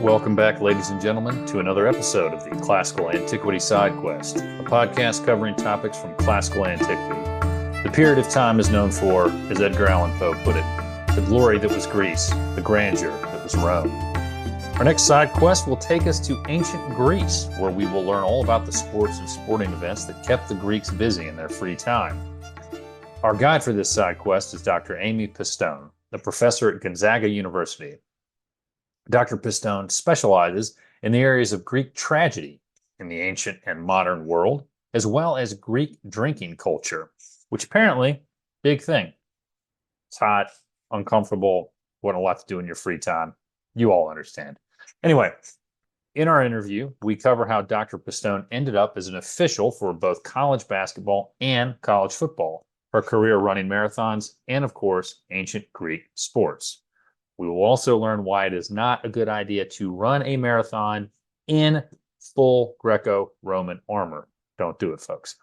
Welcome back, ladies and gentlemen, to another episode of the Classical Antiquity Sidequest, a podcast covering topics from classical antiquity. The period of time is known for, as Edgar Allan Poe put it, the glory that was Greece, the grandeur that was Rome. Our next side quest will take us to ancient Greece, where we will learn all about the sports and sporting events that kept the Greeks busy in their free time. Our guide for this side quest is Dr. Amy Pistone, a professor at Gonzaga University. Dr. Pistone specializes in the areas of Greek tragedy in the ancient and modern world, as well as Greek drinking culture, which apparently, big thing. It's hot, uncomfortable, want a lot to do in your free time. You all understand. Anyway, in our interview, we cover how Dr. Pistone ended up as an official for both college basketball and college football, her career running marathons, and of course, ancient Greek sports. We will also learn why it is not a good idea to run a marathon in full Greco-Roman armor. Don't do it, folks.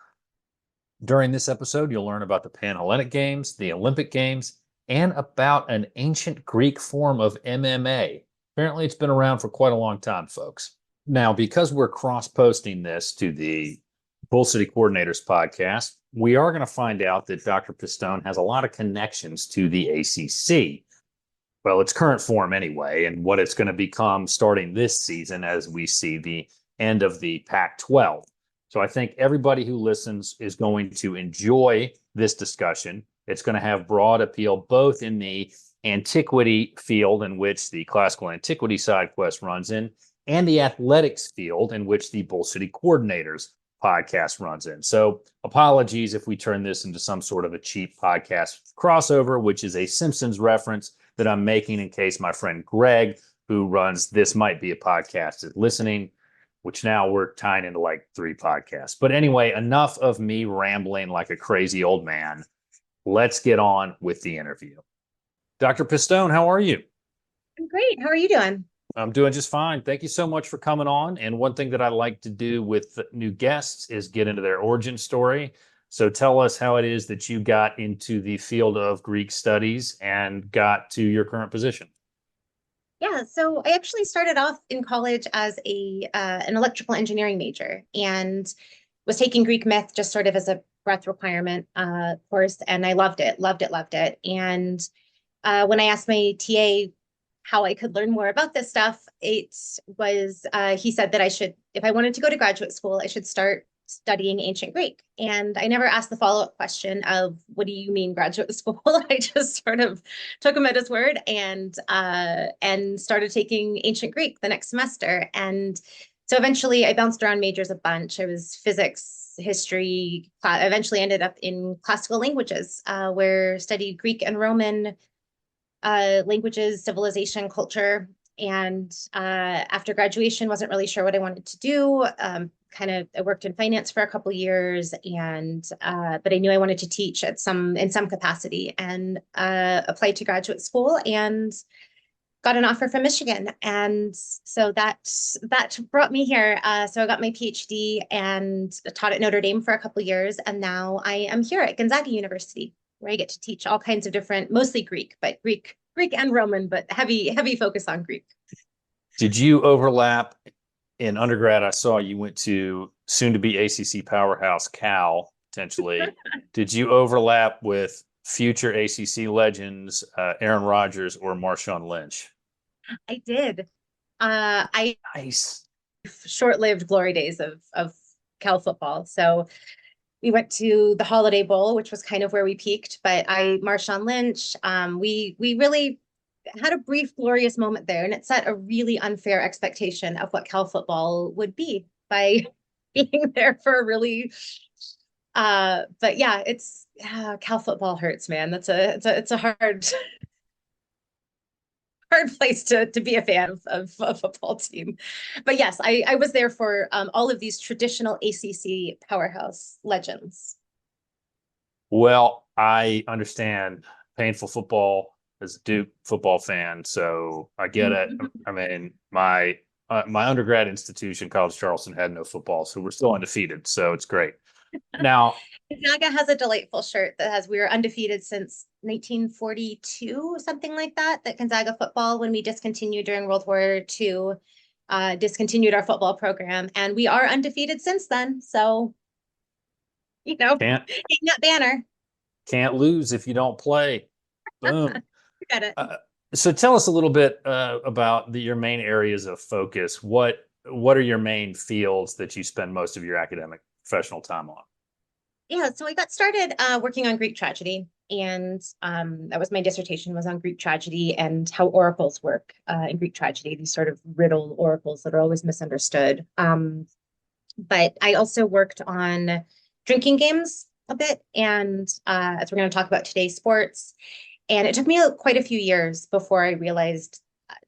During this episode, you'll learn about the Pan-Hellenic Games, the Olympic Games, and about an ancient Greek form of MMA. Apparently, it's been around for quite a long time, folks. Now, because we're cross-posting this to the Bull City Coordinators podcast, we are going to find out that Dr. Pistone has a lot of connections to the ACC. Well, its current form anyway, and what it's going to become starting this season as we see the end of the Pac-12. So I think everybody who listens is going to enjoy this discussion. It's going to have broad appeal, both in the antiquity field in which the Classical Antiquity Sidequest runs in, and the athletics field in which the Bull City Coordinators podcast runs in. So apologies if we turn this into some sort of a cheap podcast crossover, which is a Simpsons reference that I'm making in case my friend Greg, who runs This Might Be a Podcast, is listening, which now we're tying into like 3 podcasts. But anyway, enough of me rambling like a crazy old man. Let's get on with the interview. Dr. Pistone, how are you? I'm great. How are you doing? I'm doing just fine. Thank you so much for coming on. And one thing that I like to do with new guests is get into their origin story. So tell us how it is that you got into the field of Greek studies and got to your current position. Yeah, so I actually started off in college as an electrical engineering major and was taking Greek myth just sort of as a breadth requirement course, and I loved it, loved it, loved it. And when I asked my TA how I could learn more about this stuff, it was he said that I should, if I wanted to go to graduate school, I should start studying ancient Greek. And I never asked the follow-up question of, what do you mean graduate school? I just sort of took him at his word and started taking ancient Greek the next semester. And so eventually I bounced around majors a bunch. I was physics, history, eventually ended up in classical languages, where I studied Greek and Roman languages, civilization, culture. And after graduation, wasn't really sure what I wanted to do. I worked in finance for a couple of years, and but I knew I wanted to teach in some capacity, and applied to graduate school and got an offer from Michigan, and so that brought me here. So I got my PhD and taught at Notre Dame for a couple of years, and now I am here at Gonzaga University, where I get to teach all kinds of different, mostly Greek, but Greek and Roman, but heavy focus on Greek. Did you overlap in undergrad? I saw you went to soon to be ACC powerhouse Cal, potentially. Did you overlap with future ACC legends, Aaron Rodgers or Marshawn Lynch? I did. I Nice. Short-lived glory days of Cal football. So we went to the Holiday Bowl, which was kind of where we peaked. But Marshawn Lynch, we really had a brief glorious moment there, and it set a really unfair expectation of what Cal football would be by being there for a really but yeah, it's Cal football hurts, man. That's it's a hard place to be a fan of a football team. But yes, I was there for all of these traditional ACC powerhouse legends. Well, I understand painful football as a Duke football fan, so I get it. I mean, my undergrad institution, College Charleston, had no football, so we're still undefeated. So it's great. Now, Gonzaga has a delightful shirt that has, we were undefeated since 1942, something like that, that Gonzaga football, when we discontinued during World War II, discontinued our football program, and we are undefeated since then. So, can't hang that banner. can't lose if you don't play. Boom. Forget it. So tell us a little bit about your main areas of focus. What are your main fields that you spend most of your academic professional time on? Yeah, so I got started working on Greek tragedy, and that was my dissertation, was on Greek tragedy and how oracles work in Greek tragedy, these sort of riddle oracles that are always misunderstood. But I also worked on drinking games a bit, and as we're going to talk about today, sports. And it took me quite a few years before I realized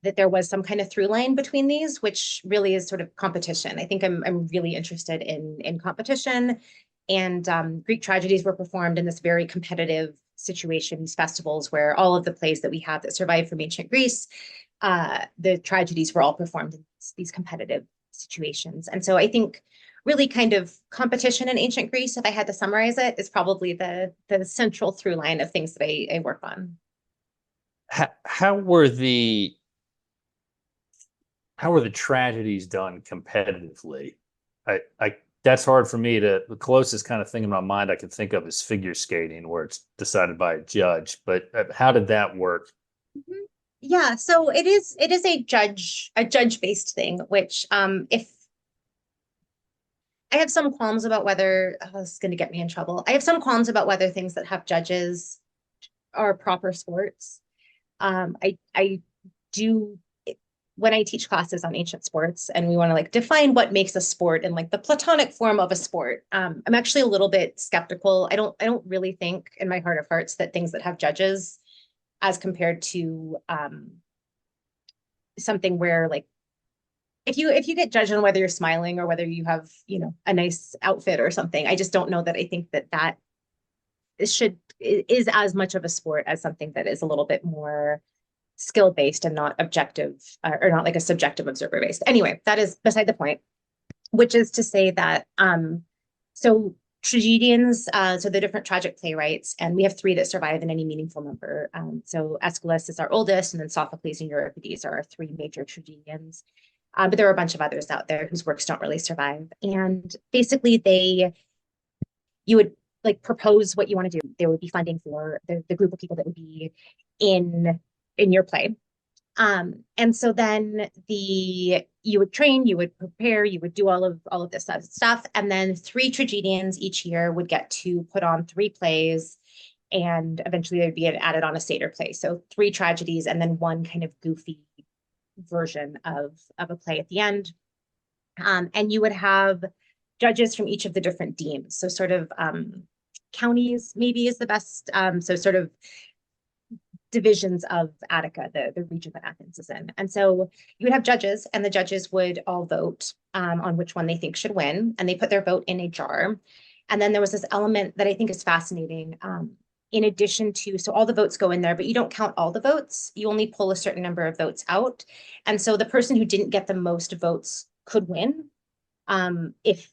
that there was some kind of through line between these, which really is sort of competition. I think I'm really interested in competition. And Greek tragedies were performed in this very competitive situation, these festivals where all of the plays that we have that survived from ancient Greece, the tragedies were all performed in these competitive situations. And so I think really kind of competition in ancient Greece, if I had to summarize it, is probably the central through line of things that I work on. How were the tragedies done competitively? I that's hard for me to. The closest kind of thing in my mind I can think of is figure skating, where it's decided by a judge. But how did that work? Mhm. Yeah, so it is a judge based thing, which if I have some qualms about whether, oh, this is going to get me in trouble. I have some qualms about whether things that have judges are proper sports. I do, when I teach classes on ancient sports and we want to like define what makes a sport and like the platonic form of a sport. I'm actually a little bit skeptical. I don't really think in my heart of hearts that things that have judges as compared to something where like if you get judged on whether you're smiling or whether you have, a nice outfit or something, I just don't know that I think that is as much of a sport as something that is a little bit more skill based and not objective, or not like a subjective observer based. Anyway, that is beside the point, which is to say that so tragedians, so the different tragic playwrights, and we have three that survive in any meaningful number. So Aeschylus is our oldest, and then Sophocles and Euripides are our three major tragedians. But there are a bunch of others out there whose works don't really survive. And basically, you would like propose what you want to do. There would be funding for the group of people that would be in your play. And so then you would train, you would prepare, you would do all of this stuff. And then three tragedians each year would get to put on three plays, and eventually they'd be added on a satyr play. So three tragedies and then one kind of goofy version of a play at the end. And you would have judges from each of the different demes. So sort of counties maybe is the best. So sort of divisions of Attica, the region that Athens is in. And so you would have judges, and the judges would all vote on which one they think should win, and they put their vote in a jar. And then there was this element that I think is fascinating. In addition to, so all the votes go in there, but you don't count all the votes. You only pull a certain number of votes out. And so the person who didn't get the most votes could win. If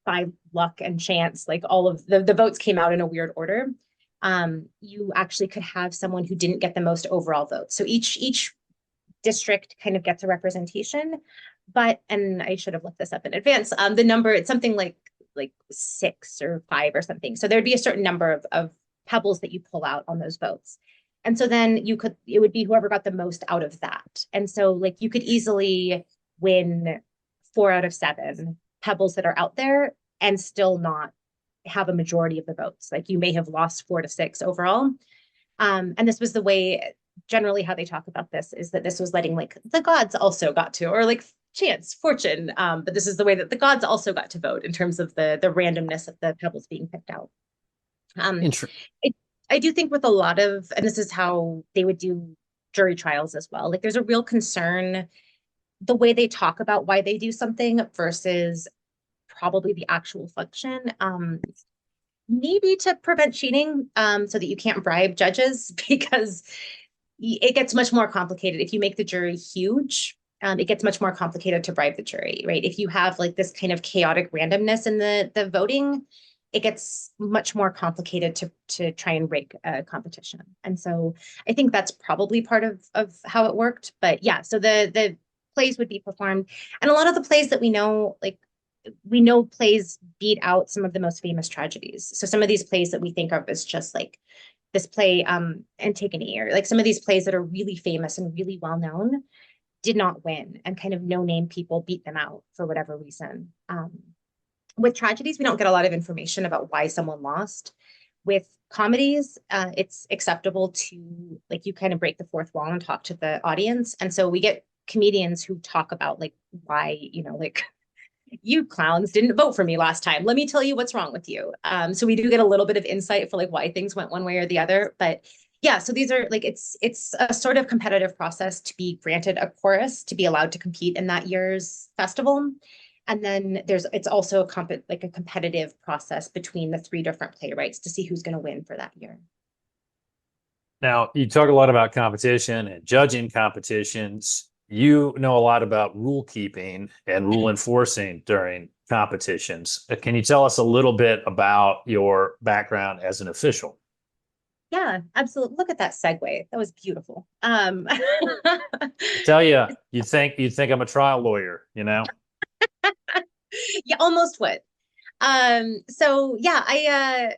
by luck and chance, like all of the votes came out in a weird order, you actually could have someone who didn't get the most overall votes. So each district kind of gets a representation, and I should have looked this up in advance. The number, it's something like 6 or 5 or something. So there'd be a certain number of pebbles that you pull out on those votes. And so then it would be whoever got the most out of that. And so like you could easily win 4 out of 7 pebbles that are out there and still not have a majority of the votes. Like you may have lost 4 to 6 overall. And this was the way, generally how they talk about this is that this was letting like the gods also got to, or like chance, fortune. But this is the way that the gods also got to vote in terms of the randomness of the pebbles being picked out. I do think with a lot of, and this is how they would do jury trials as well, like there's a real concern the way they talk about why they do something versus probably the actual function. Maybe to prevent cheating, so that you can't bribe judges, because it gets much more complicated if you make the jury huge. It gets much more complicated to bribe the jury, right? If you have like this kind of chaotic randomness in the voting, it gets much more complicated to try and break a competition. And so I think that's probably part of how it worked. But yeah, so the plays would be performed, and a lot of the plays that we know, like we know plays beat out some of the most famous tragedies. So some of these plays that we think of as just like this play, Antigone, or like some of these plays that are really famous and really well known, did not win, and kind of no name people beat them out for whatever reason. With tragedies, we don't get a lot of information about why someone lost. With comedies, it's acceptable to, like, you kind of break the fourth wall and talk to the audience. And so we get comedians who talk about like why, like, you clowns didn't vote for me last time. Let me tell you what's wrong with you. So we do get a little bit of insight for like why things went one way or the other. But yeah, so these are like, it's a sort of competitive process to be granted a chorus to be allowed to compete in that year's festival. And then it's also like a competitive process between the three different playwrights to see who's going to win for that year. Now, you talk a lot about competition and judging competitions. You know a lot about rule keeping and rule enforcing during competitions. Can you tell us a little bit about your background as an official? Yeah, absolutely. Look at that segue. That was beautiful. I tell you, you'd think I'm a trial lawyer, you know? Yeah, almost would. So yeah, I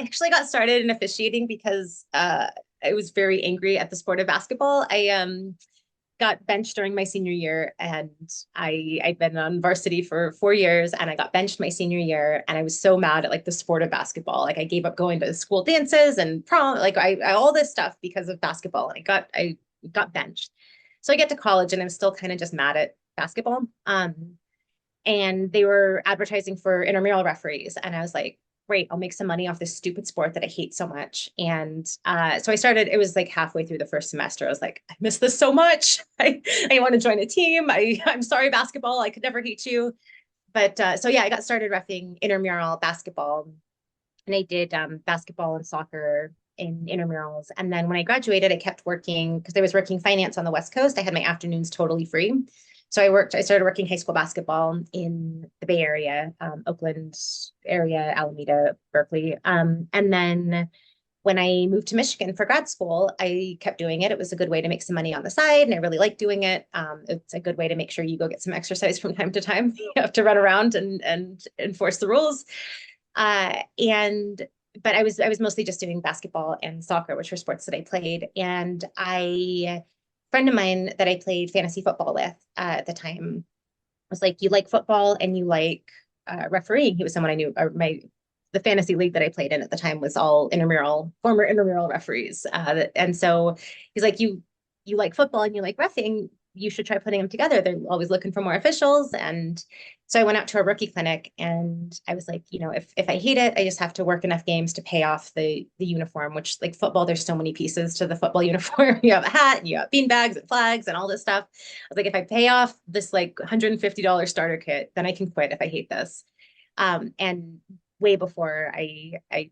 actually got started in officiating because I was very angry at the sport of basketball. I got benched during my senior year, and I'd been on varsity for 4 years, and I got benched my senior year, and I was so mad at like the sport of basketball. Like I gave up going to school dances and prom, like I all this stuff because of basketball, and I got benched. So I get to college, and I'm still kind of just mad at basketball. And they were advertising for intramural referees, and I was like, great, I'll make some money off this stupid sport that I hate so much. And so I started, it was like halfway through the first semester. I was like, I miss this so much. I want to join a team. I'm sorry, basketball. I could never hate you. But so yeah, I got started reffing intramural basketball, and I did basketball and soccer in intramurals. And then when I graduated, I kept working because I was working finance on the West Coast. I had my afternoons totally free. So I started working high school basketball in the Bay Area, Oakland area, Alameda, Berkeley. And then when I moved to Michigan for grad school, I kept doing it. It was a good way to make some money on the side, and I really liked doing it. It's a good way to make sure you go get some exercise from time to time. You have to run around and enforce the rules. But I was mostly just doing basketball and soccer, which were sports that I played. And friend of mine that I played fantasy football with at the time was like, you like football and you like refereeing. He was someone I knew. The fantasy league that I played in at the time was all former intramural referees. And so he's like, you like football and you like reffing, you should try putting them together. They're always looking for more officials. And so I went out to a rookie clinic, and I was like, if I hate it, I just have to work enough games to pay off the uniform, which, like, football, there's so many pieces to the football uniform. You have a hat, and you have bean bags and flags and all this stuff. I was like, if I pay off this like $150 starter kit, then I can quit if I hate this. And way before I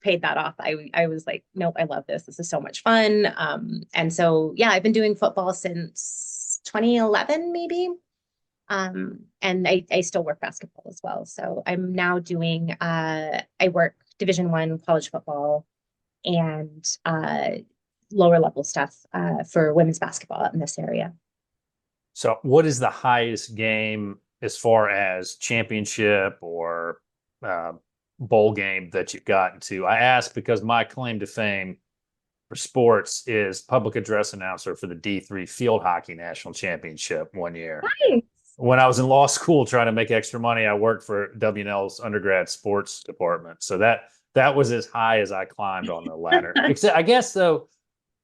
paid that off, I was like, nope, I love this. This is so much fun. And so yeah, I've been doing football since 2011, maybe. And I still work basketball as well. So I'm now doing I work Division I college football and lower level stuff for women's basketball in this area. So, what is the highest game as far as championship or bowl game that you've gotten to? I ask because my claim to fame for sports is public address announcer for the D3 field hockey national championship one year. Nice. When I was in law school trying to make extra money, I worked for W&L's undergrad sports department. So that was as high as I climbed on the ladder. Except, I guess, though,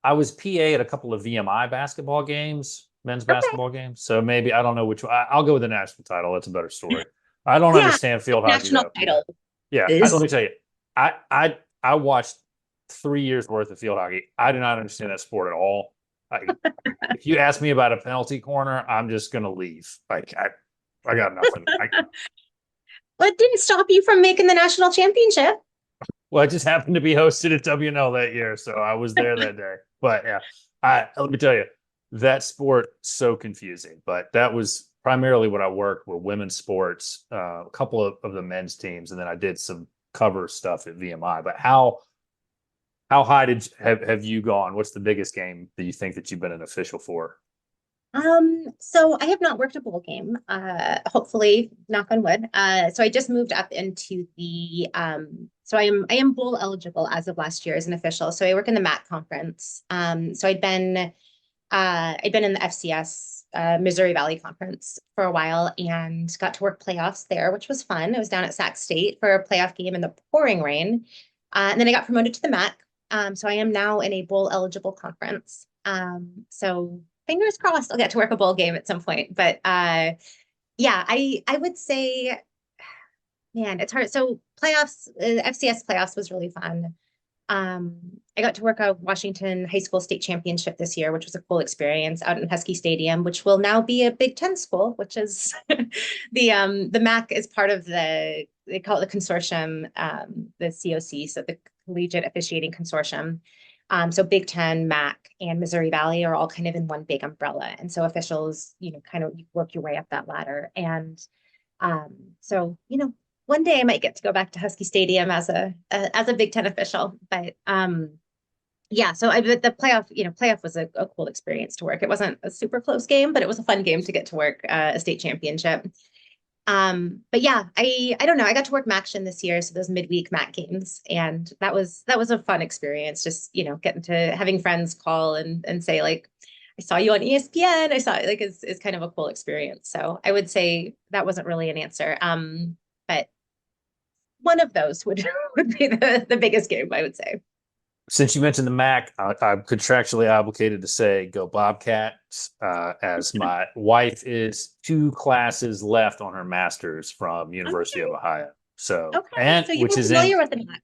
I was PA at a couple of VMI basketball games, men's basketball games. So maybe, I don't know which one. I'll go with the national title. That's a better story. I don't understand field hockey, National though. title Yeah, is let me tell you, I watched 3 years worth of field hockey. I do not understand that sport at all. If you ask me about a penalty corner, I'm just gonna leave. Like I got nothing. Well, it didn't stop you from making the national championship. Well, I just happened to be hosted at W&L that year, so I was there that day. But yeah, let me tell you, that sport so confusing. But that was primarily what I worked were women's sports, a couple of the men's teams, and then I did some cover stuff at VMI. But how high have you gone? What's the biggest game that you think that you've been an official for? So I have not worked a bowl game, hopefully, knock on wood. So I just moved up into so I am bowl eligible as of last year as an official. So I work in the MAC conference. So I'd been in the FCS, Missouri Valley Conference for a while and got to work playoffs there, which was fun. I was down at Sac State for a playoff game in the pouring rain. And then I got promoted to the MAC. So I am now in a bowl eligible conference. So fingers crossed I'll get to work a bowl game at some point. But yeah, I would say, man, it's hard. So playoffs, FCS playoffs was really fun. I got to work a Washington High School State Championship this year, which was a cool experience out in Husky Stadium, which will now be a Big Ten school, which is the MAC is part of they call it the consortium, the COC, so the Collegiate Officiating Consortium. So Big Ten, MAC, and Missouri Valley are all kind of in one big umbrella. And so officials, kind of work your way up that ladder. And so, one day I might get to go back to Husky Stadium as a Big Ten official. But yeah, so the playoff was a cool experience to work. It wasn't a super close game, but it was a fun game to get to work a state championship. But yeah, I don't know. I got to work MACtion this year, so those midweek MAC games, and that was a fun experience. Just getting to having friends call and say like, I saw you on ESPN. I saw like is kind of a cool experience. So I would say that wasn't really an answer. But one of those would be the biggest game, I would say. Since you mentioned the MAC, I'm contractually obligated to say go Bobcats, as my wife is 2 classes left on her master's from University of Ohio. So, Okay, so you which were is familiar with the MAC.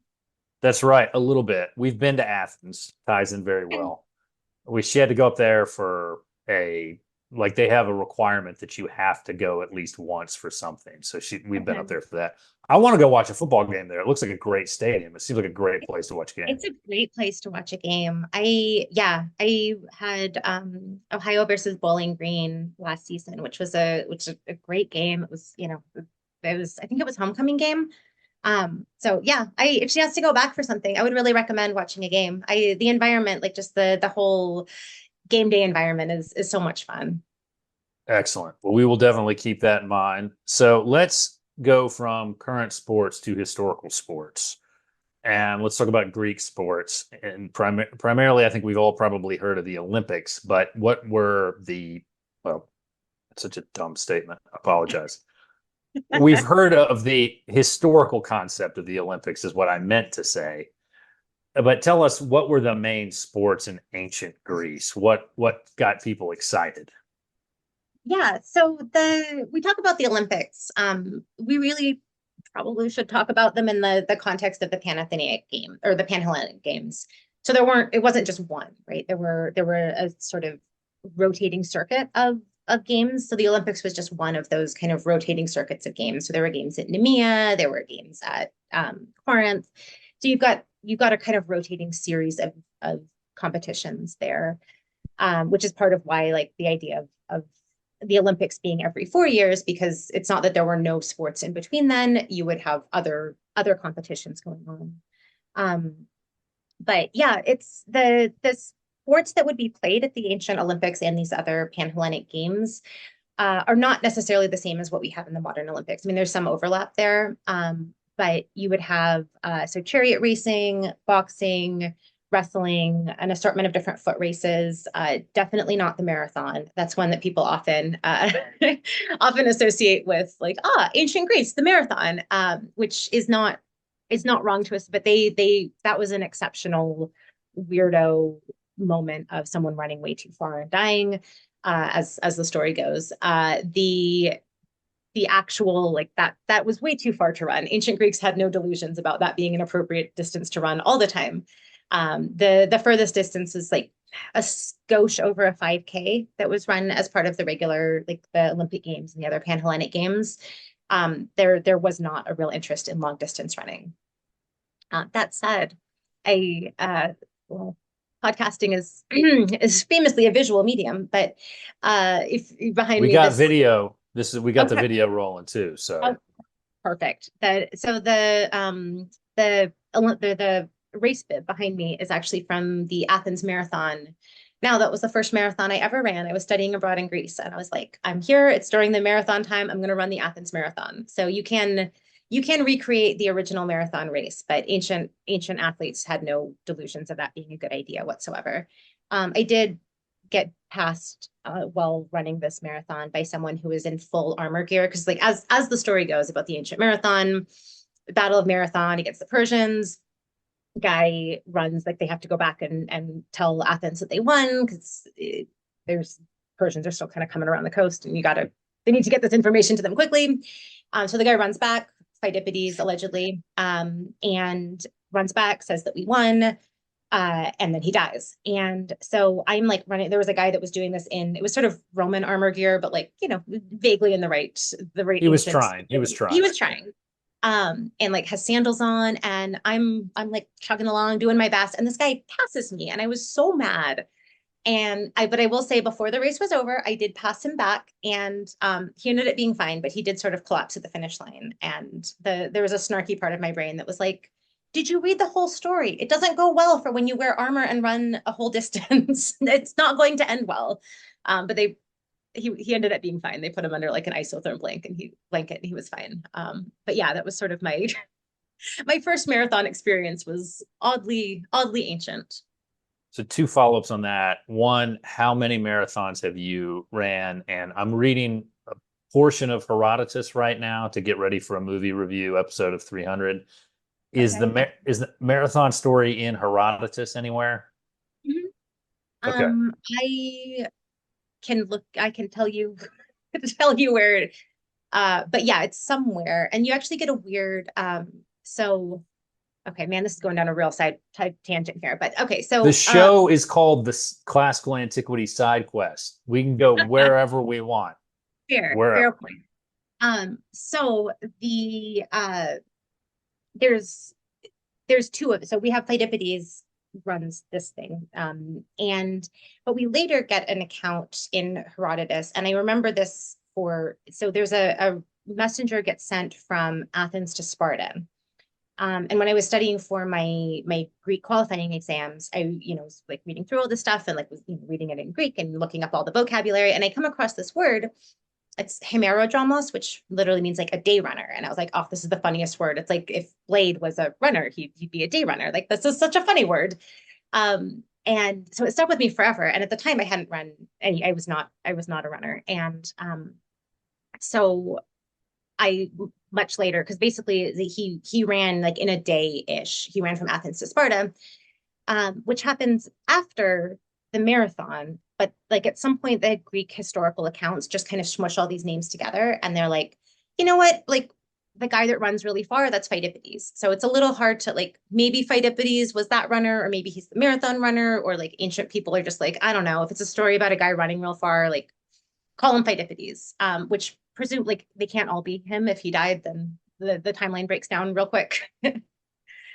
that's right, a little bit. We've been to Athens, ties in very well. She had to go up there for like they have a requirement that you have to go at least once for something. So we've been up there for that. I want to go watch a football game there. It looks like a great stadium. It seems like a great place to watch a game. It's a great place to watch a game. I had Ohio versus Bowling Green last season, which was a great game. It was, I think it was homecoming game. So yeah, if she has to go back for something, I would really recommend watching a game. The environment, like just the whole game day environment is so much fun. Excellent. Well, we will definitely keep that in mind. So let's go from current sports to historical sports. And let's talk about Greek sports. And primarily, I think we've all probably heard of the Olympics, but what were well, that's such a dumb statement. I apologize. We've heard of the historical concept of the Olympics, is what I meant to say. But tell us, what were the main sports in ancient Greece? What got people excited? Yeah, so we talk about the Olympics. We really probably should talk about them in the context of the Panathenaic game or the Panhellenic games. So it wasn't just one, right? There were a sort of rotating circuit of games. So the Olympics was just one of those kind of rotating circuits of games. So there were games at Nemea, there were games at Corinth. So you've got a kind of rotating series of competitions there, which is part of why like the idea of the Olympics being every 4 years, because it's not that there were no sports in between then. You would have other competitions going on. But yeah, it's the sports that would be played at the ancient Olympics and these other Panhellenic games are not necessarily the same as what we have in the modern Olympics. I mean, there's some overlap there, but you would have so chariot racing, boxing, wrestling, an assortment of different foot races. Definitely not the marathon. That's one that people often often associate with like ancient Greece, the marathon, which is not wrong to us, but that was an exceptional weirdo moment of someone running way too far and dying, as the story goes. The actual like that was way too far to run. Ancient Greeks had no delusions about that being an appropriate distance to run all the time. The furthest distance is like a skosh over a 5K that was run as part of the regular, like the Olympic Games and the other Panhellenic Games. There was not a real interest in long distance running. That said, well, podcasting is famously a visual medium, but if behind We me got video. We got the Okay. video rolling too. Oh, So perfect. The race bib behind me is actually from the Athens Marathon. Now, that was the first marathon I ever ran. I was studying abroad in Greece, and I was like, I'm here. It's during the marathon time. I'm going to run the Athens Marathon. So you can recreate the original marathon race, but ancient athletes had no delusions of that being a good idea whatsoever. I did get passed while running this marathon by someone who was in full armor gear, because like as the story goes about the ancient marathon, Battle of Marathon against the Persians, guy runs like they have to go back and tell Athens that they won, because there's Persians are still kind of coming around the coast, and they need to get this information to them quickly. So the guy runs back, Pheidippides allegedly, and runs back, says that we won, and then he dies. And so I'm like running. There was a guy that was doing this it was sort of Roman armor gear, but like, vaguely in the right he was ancient. trying. He was He trying. was trying. And like has sandals on, and I'm like chugging along, doing my best, and this guy passes me, and I was so mad. But I will say, before the race was over, I did pass him back, and he ended up being fine, but he did sort of collapse at the finish line. And there was a snarky part of my brain that was like, did you read the whole story? It doesn't go well for when you wear armor and run a whole distance. It's not going to end well. But he ended up being fine. They put him under like an isotherm blanket, and he was fine. But yeah, that was sort of my my first marathon experience, was oddly ancient. So two follow-ups on that. One, how many marathons have you ran? And I'm reading a portion of Herodotus right now to get ready for a movie review episode of 300. Is Okay. the marathon story in Herodotus anywhere? Mhm. Okay. I can tell you where, but yeah, it's somewhere. And you actually get a weird, so okay, man, this is going down a real side type tangent here, but okay, The so show is called the Classical Antiquity Sidequest. We can go wherever we want. fair Wherever. point. So there's two of it. So we have Pheidippides runs this thing. But we later get an account in Herodotus. And I remember this so there's a messenger gets sent from Athens to Sparta. And when I was studying for my Greek qualifying exams, I, was like reading through all this stuff, and like reading it in Greek and looking up all the vocabulary. And I come across this word. It's hemerodromos, which literally means like a day runner. And I was like, oh, this is the funniest word. It's like if Blade was a runner, he'd be a day runner. Like, this is such a funny word. And so it stuck with me forever. And at the time I hadn't run any, I was not a runner. And so I much later, because basically he ran like in a day-ish. He ran from Athens to Sparta, which happens after the marathon. But like at some point, the Greek historical accounts just kind of smush all these names together, and they're like, you know what? Like, the guy that runs really far, that's Pheidippides. So it's a little hard to like, maybe Pheidippides was that runner, or maybe he's the marathon runner, or like ancient people are just like, I don't know, if it's a story about a guy running real far, like call him Pheidippides, which presume like they can't all be him. If he died, then the timeline breaks down real quick.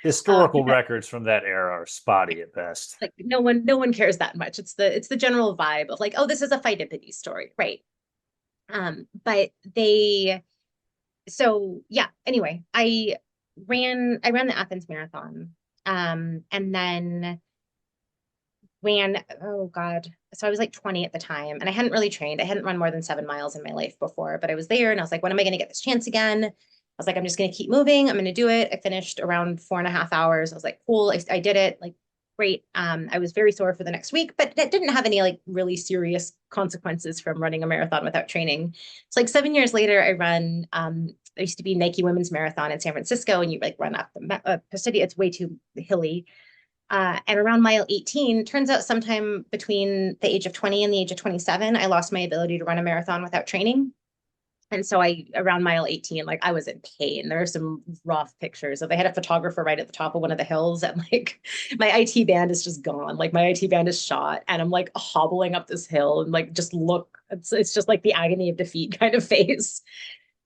Historical records from that era are spotty at best. Like no one cares that much. It's the general vibe of like, oh, this is a Pheidippides story, right? But so yeah, anyway, I ran the Athens Marathon, and then oh God. So I was like 20 at the time, and I hadn't really trained. I hadn't run more than 7 miles in my life before, but I was there, and I was like, when am I going to get this chance again? I was like, I'm just going to keep moving. I'm going to do it. I finished around 4.5 hours. I was like, cool. I did it. Like, great. I was very sore for the next week, but that didn't have any like really serious consequences from running a marathon without training. So like 7 years later, there used to be Nike Women's Marathon in San Francisco, and you like run up the Pistone. It's way too hilly. And around mile 18, turns out sometime between the age of 20 and the age of 27, I lost my ability to run a marathon without training. And so around mile 18, like I was in pain. There are some rough pictures of, they had a photographer right at the top of one of the hills, and like my IT band is just gone. Like my IT band is shot, and I'm like hobbling up this hill, and like, just look, it's just like the agony of defeat kind of phase.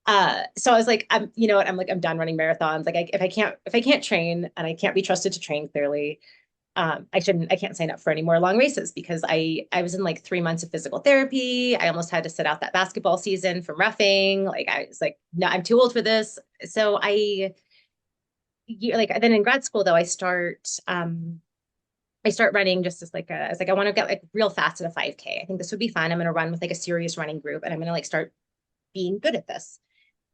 So I was like, you know what? I'm done running marathons. Like if I can't train, and I can't be trusted to train clearly, I can't sign up for any more long races because I was in like 3 months of physical therapy. I almost had to sit out that basketball season from roughing. Like I was like, no, I'm too old for this. So like then in grad school though, I start running just as like I was like, I want to get like real fast at a 5K. I think this would be fun. I'm gonna run with like a serious running group and I'm gonna like start being good at this.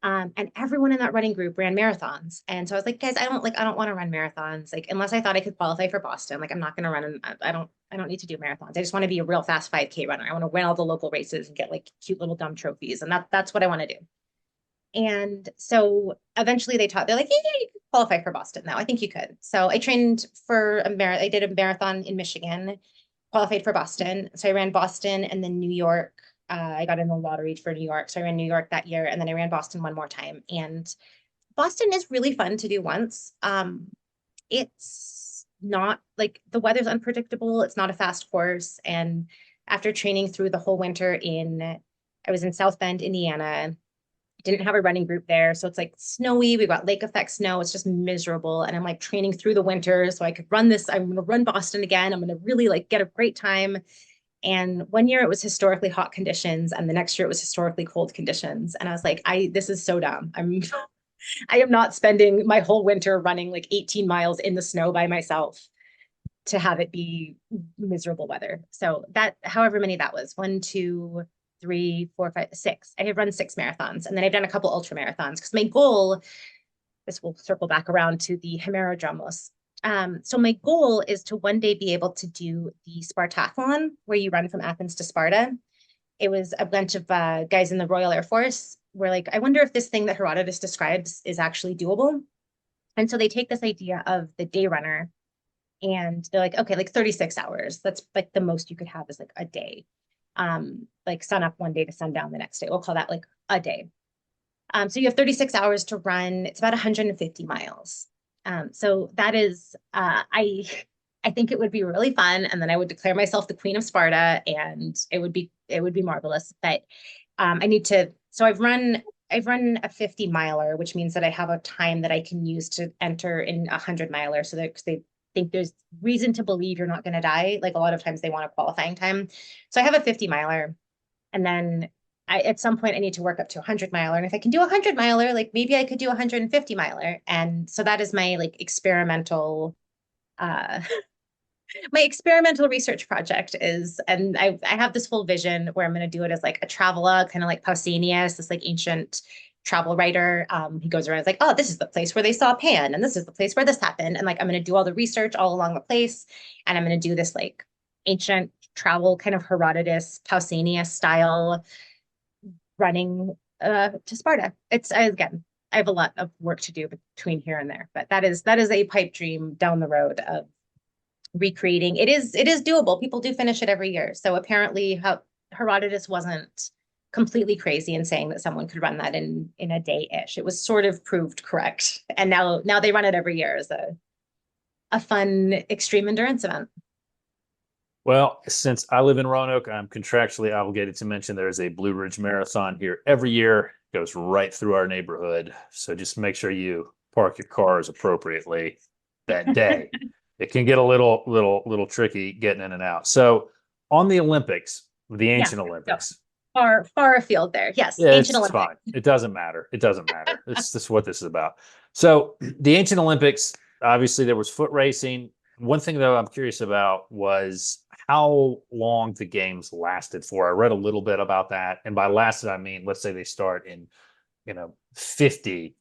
And everyone in that running group ran marathons. And so I was like, guys, I don't want to run marathons. Like, unless I thought I could qualify for Boston, like I'm not going to run. I don't need to do marathons. I just want to be a real fast 5K runner. I want to win all the local races and get like cute little dumb trophies. And that's what I want to do. And so eventually they're like, yeah, you could qualify for Boston now. I think you could. So I trained for I did a marathon in Michigan, qualified for Boston. So I ran Boston and then New York. I got in the lottery for New York. So I ran New York that year and then I ran Boston one more time. And Boston is really fun to do once. It's not like the weather's unpredictable. It's not a fast course. And after training through the whole winter I was in South Bend, Indiana, didn't have a running group there. So it's like snowy. We've got lake effect snow. It's just miserable. And I'm like training through the winter so I could run this. I'm going to run Boston again. I'm going to really like get a great time. And one year it was historically hot conditions, and the next year it was historically cold conditions. And I was like, this is so dumb. I am not spending my whole winter running like 18 miles in the snow by myself to have it be miserable weather. So that, however many that was, 1, 2, 3, 4, 5, 6. I have run 6 marathons, and then I've done a couple ultra marathons because my goal, this will circle back around to the Hemerodromos. So my goal is to one day be able to do the Spartathlon, where you run from Athens to Sparta. It was a bunch of guys in the Royal Air Force. We're like, I wonder if this thing that Herodotus describes is actually doable. And so they take this idea of the day runner and they're like, okay, like 36 hours. That's like the most you could have is like a day. Like sun up one day to sundown the next day. We'll call that like a day. So you have 36 hours to run. It's about 150 miles. So that is, I think it would be really fun. And then I would declare myself the Queen of Sparta and it would be marvelous. But so I've run a 50 miler, which means that I have a time that I can use to enter in a 100 miler. So that they think there's reason to believe you're not going to die. Like a lot of times they want a qualifying time. So I have a 50 miler. And then at some point I need to work up to a 100 miler. And if I can do a 100 miler, like maybe I could do a 150 miler. And so that is my like experimental, my experimental research project is, and I have this full vision where I'm going to do it as like a travelogue, kind of like Pausanias, this like ancient travel writer. He goes around, it's like, oh, this is the place where they saw Pan, and this is the place where this happened. And like, I'm going to do all the research all along the place. And I'm going to do this like ancient travel kind of Herodotus, Pausanias style running to Sparta. Again, I have a lot of work to do between here and there, but that is a pipe dream down the road of recreating. It is doable. People do finish it every year. So apparently Herodotus wasn't completely crazy in saying that someone could run that in a day-ish. It was sort of proved correct. And now they run it every year as a fun extreme endurance event. Well, since I live in Roanoke, I'm contractually obligated to mention there is a Blue Ridge Marathon here every year. It goes right through our neighborhood. So just make sure you park your cars appropriately that day. It can get a little tricky getting in and out. So on the Olympics, the ancient Olympics. Far afield there. Yes. Yeah, ancient it's Olympics. fine. It doesn't matter. It doesn't matter. This is what this is about. So the ancient Olympics, obviously there was foot racing. One thing though I'm curious about was how long the games lasted for. I read a little bit about that. And by lasted, I mean, let's say they start in, 50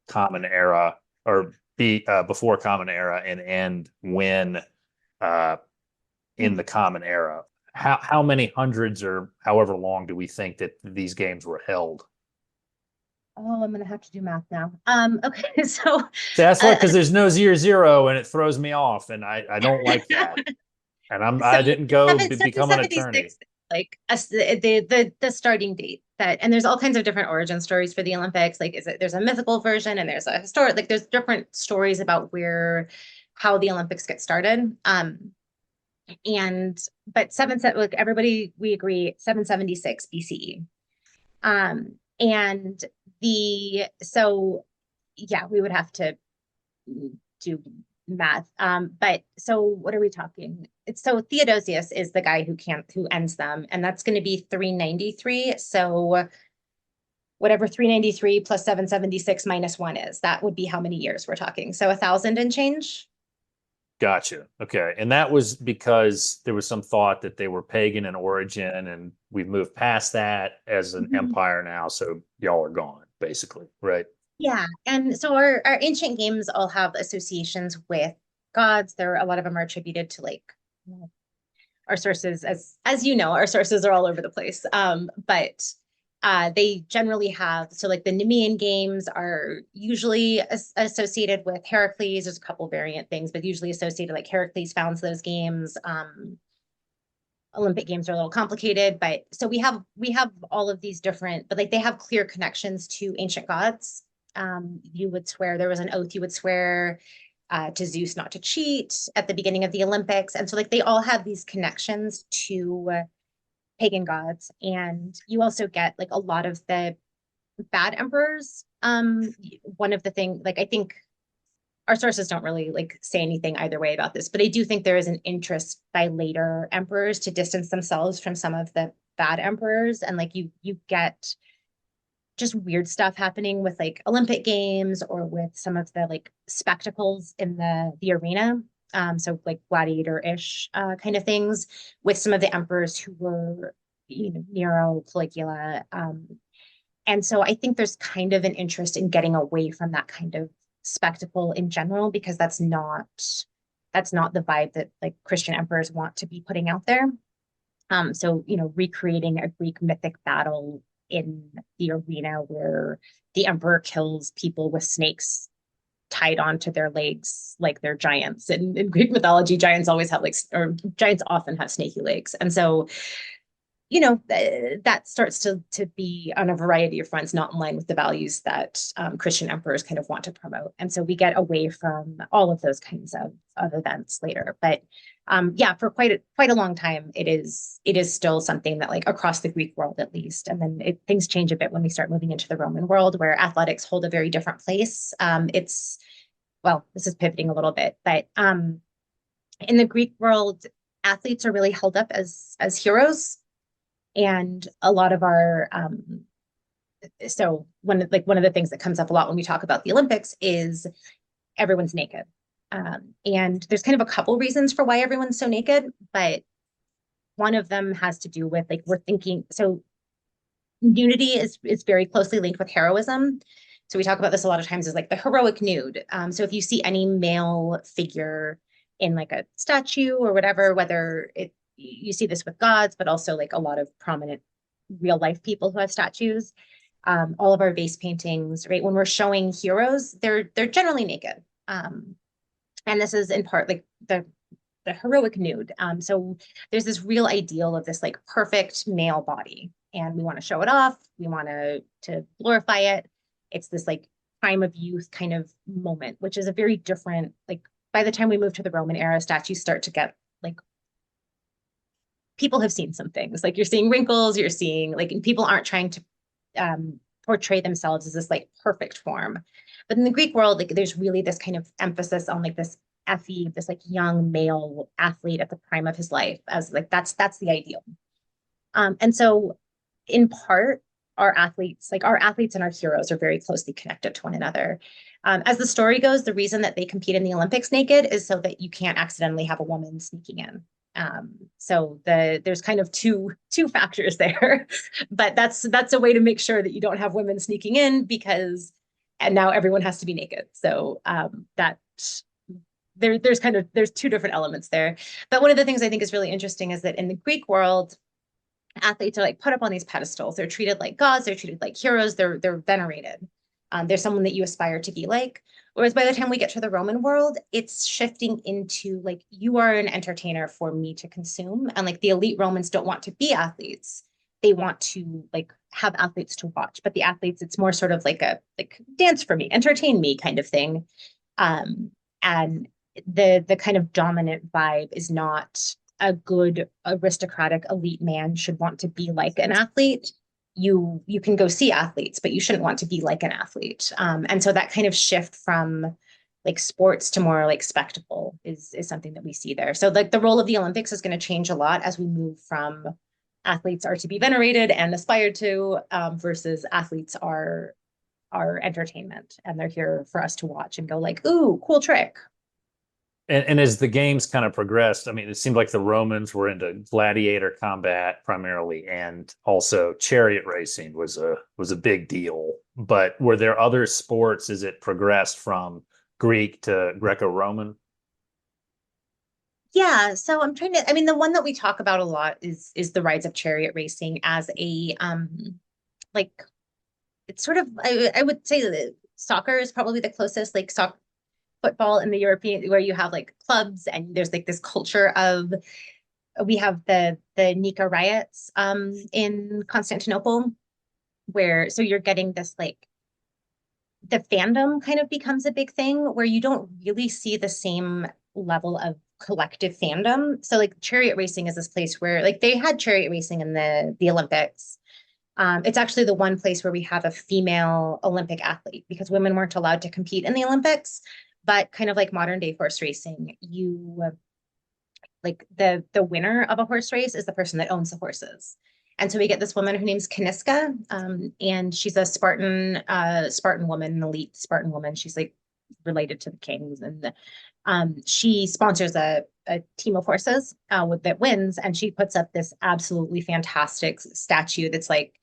Common Era or before Common Era and end when in the Common Era. How many hundreds or however long do we think that these games were held? Oh, I'm gonna have to do math now. Okay, so That's why, because there's no 0 and it throws me off, and I don't like that. And I didn't go become an attorney. Like the starting date and there's all kinds of different origin stories for the Olympics. Like there's a mythical version and there's a historic, like there's different stories about how the Olympics get started. But like everybody, we agree 776 BCE. So yeah, we would have to do math. But so what are we talking? It's so Theodosius is the guy who ends them, and that's going to be 393. So whatever 393 plus 776 minus one is, that would be how many years we're talking. So 1,000 and change. Gotcha. Okay. And that was because there was some thought that they were pagan in origin, and we've moved past that as an Mhm. empire now. So y'all are gone, basically, right? Yeah. And so our ancient games all have associations with gods. A lot of them are attributed to like our sources, as you know, our sources are all over the place. But they generally have, so like the Nemean games are usually associated with Heracles. There's a couple variant things, but usually associated, like Heracles founds those games. Olympic games are a little complicated, but so we have all of these different, but like they have clear connections to ancient gods. You would swear, there was an oath you would swear to Zeus not to cheat at the beginning of the Olympics, and so like they all have these connections to pagan gods, and you also get like a lot of the bad emperors. One of the things, like I think our sources don't really like say anything either way about this, but I do think there is an interest by later emperors to distance themselves from some of the bad emperors, and like you get just weird stuff happening with like Olympic games or with some of the like spectacles in the arena. So like gladiator-ish kind of things with some of the emperors who were, Nero, Caligula. And so I think there's kind of an interest in getting away from that kind of spectacle in general, because that's not the vibe that like Christian emperors want to be putting out there. So, recreating a Greek mythic battle in the arena where the emperor kills people with snakes tied onto their legs like they're giants. And in Greek mythology, giants always have or giants often have snaky legs. And so that starts to be on a variety of fronts, not in line with the values that Christian emperors kind of want to promote. And so we get away from all of those kinds of events later. But yeah, for quite a long time, it is still something that like across the Greek world at least, and then things change a bit when we start moving into the Roman world, where athletics hold a very different place. This is pivoting a little bit, but in the Greek world, athletes are really held up as heroes. And a lot of our so one of the things that comes up a lot when we talk about the Olympics is everyone's naked. And there's kind of a couple reasons for why everyone's so naked, but one of them has to do with like we're thinking, so nudity is very closely linked with heroism. So we talk about this a lot of times as like the heroic nude. So if you see any male figure in like a statue or whatever, whether you see this with gods, but also like a lot of prominent real life people who have statues. All of our vase paintings, right? When we're showing heroes, they're generally naked. And this is in part like the heroic nude. So there's this real ideal of this like perfect male body, and we want to show it off. We want to glorify it. It's this like prime of youth kind of moment, which is a very different, like by the time we move to the Roman era, statues start to get like people have seen some things. Like you're seeing wrinkles, you're seeing like people aren't trying to portray themselves as this like perfect form. But in the Greek world, like there's really this kind of emphasis on like this effie, this like young male athlete at the prime of his life, as like that's the ideal. And so in part, our athletes and our heroes are very closely connected to one another. As the story goes, the reason that they compete in the Olympics naked is so that you can't accidentally have a woman sneaking in. So there's kind of two factors there, but that's a way to make sure that you don't have women sneaking in, because and now everyone has to be naked. So that there's two different elements there. But one of the things I think is really interesting is that in the Greek world, athletes are like put up on these pedestals. They're treated like gods. They're treated like heroes. They're venerated. There's someone that you aspire to be like. Whereas by the time we get to the Roman world, it's shifting into like, you are an entertainer for me to consume. And like the elite Romans don't want to be athletes. They want to like have athletes to watch. But the athletes, it's more sort of like a like dance for me, entertain me kind of thing. And the kind of dominant vibe is not a good aristocratic elite man should want to be like an athlete. You can go see athletes, but you shouldn't want to be like an athlete. And so that kind of shift from like sports to more like spectacle is something that we see there. So like the role of the Olympics is going to change a lot as we move from athletes are to be venerated and aspired to versus athletes are entertainment and they're here for us to watch and go like, ooh, cool trick. And as the games kind of progressed, I mean, it seemed like the Romans were into gladiator combat primarily, and also chariot racing was a big deal. But were there other sports as it progressed from Greek to Greco-Roman? Yeah, so I'm trying to, I mean, the one that we talk about a lot is the rise of chariot racing as a like it's sort of I would say that soccer is probably the closest like soccer football in the European where you have like clubs and there's like this culture of we have the Nika riots in Constantinople where so you're getting this like the fandom kind of becomes a big thing where you don't really see the same level of collective fandom. So like chariot racing is this place where like they had chariot racing in the Olympics. It's actually the one place where we have a female Olympic athlete because women weren't allowed to compete in the Olympics. But kind of like modern day horse racing, you like the winner of a horse race is the person that owns the horses. And so we get this woman, her name's Kaniska, and she's a Spartan woman, an elite Spartan woman. She's like related to the kings, and she sponsors a team of horses that wins, and she puts up this absolutely fantastic statue that's like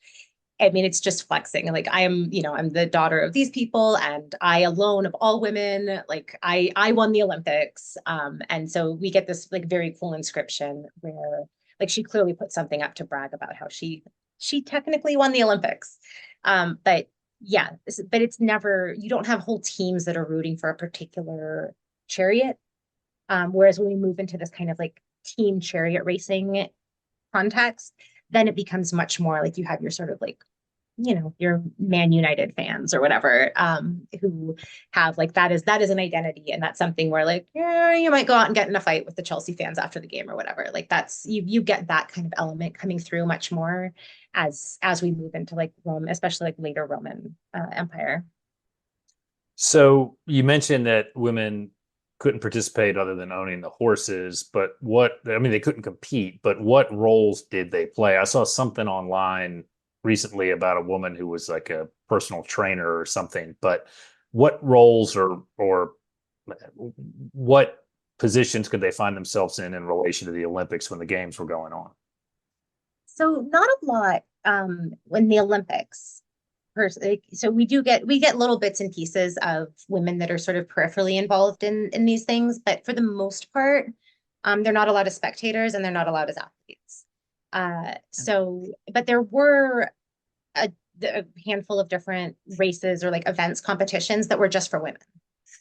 I mean, it's just flexing. Like I am, you know, I'm the daughter of these people and I alone of all women, like I won the Olympics. And so we get this like very cool inscription where like she clearly put something up to brag about how she technically won the Olympics. But yeah, but it's never you don't have whole teams that are rooting for a particular chariot. Whereas when we move into this kind of like team chariot racing context, then it becomes much more like you have your sort of like, you know, your Man United fans or whatever, who have like that is an identity. And that's something where like, yeah, you might go out and get in a fight with the Chelsea fans after the game or whatever. Like that's you get that kind of element coming through much more as we move into like Rome, especially like later Roman Empire. So you mentioned that women couldn't participate other than owning the horses, but what, I mean, they couldn't compete, but what roles did they play? I saw something online recently about a woman who was like a personal trainer or something, but what roles or what positions could they find themselves in relation to the Olympics when the games were going on? So not a lot when the Olympics. So we get little bits and pieces of women that are sort of peripherally involved in these things, but for the most part, they're not allowed as spectators and they're not allowed as athletes. But there were a handful of different races or like events, competitions that were just for women.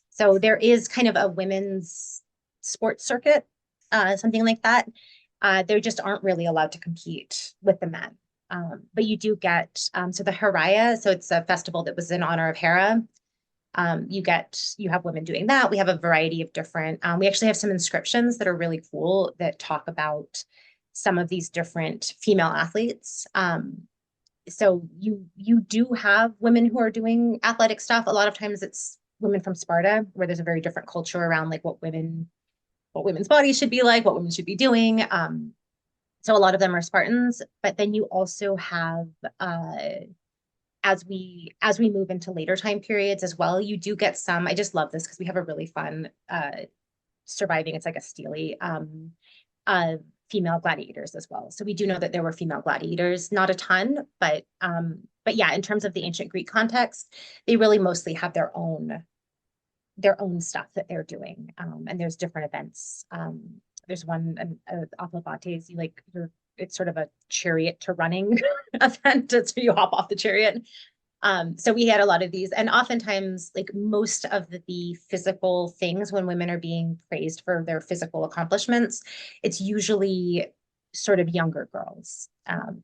So there is kind of a women's sports circuit, something like that. They just aren't really allowed to compete with the men. But you do get so the Haraya, so it's a festival that was in honor of Hera. You have women doing that. We have a variety of different. We actually have some inscriptions that are really cool that talk about some of these different female athletes. So you do have women who are doing athletic stuff. A lot of times it's women from Sparta, where there's a very different culture around like what women's bodies should be like, what women should be doing. So a lot of them are Spartans, but then you also have as we move into later time periods as well, you do get some. I just love this because we have a really fun surviving. It's like a Steely uh, female gladiators as well. So we do know that there were female gladiators, not a ton, but yeah, in terms of the ancient Greek context, they really mostly have their own stuff that they're doing, and there's different events. There's one Aplabates, it's sort of a chariot to running event. So you hop off the chariot. So we had a lot of these, and oftentimes, like most of the physical things when women are being praised for their physical accomplishments, it's usually sort of younger girls.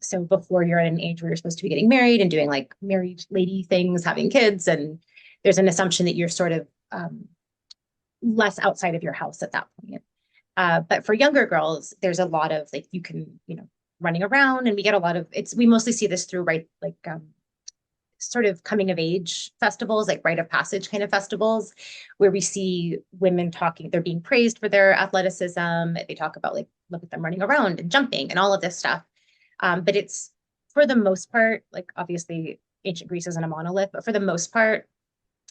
So before you're at an age where you're supposed to be getting married and doing like married lady things, having kids, and there's an assumption that you're sort of less outside of your house at that point. But for younger girls, there's a lot of like you can, running around, and we get a lot of we mostly see this through sort of coming of age festivals, like rite of passage kind of festivals, where we see women talking, they're being praised for their athleticism. They talk about like, look at them running around and jumping and all of this stuff. But it's for the most part, like obviously ancient Greece isn't a monolith, but for the most part,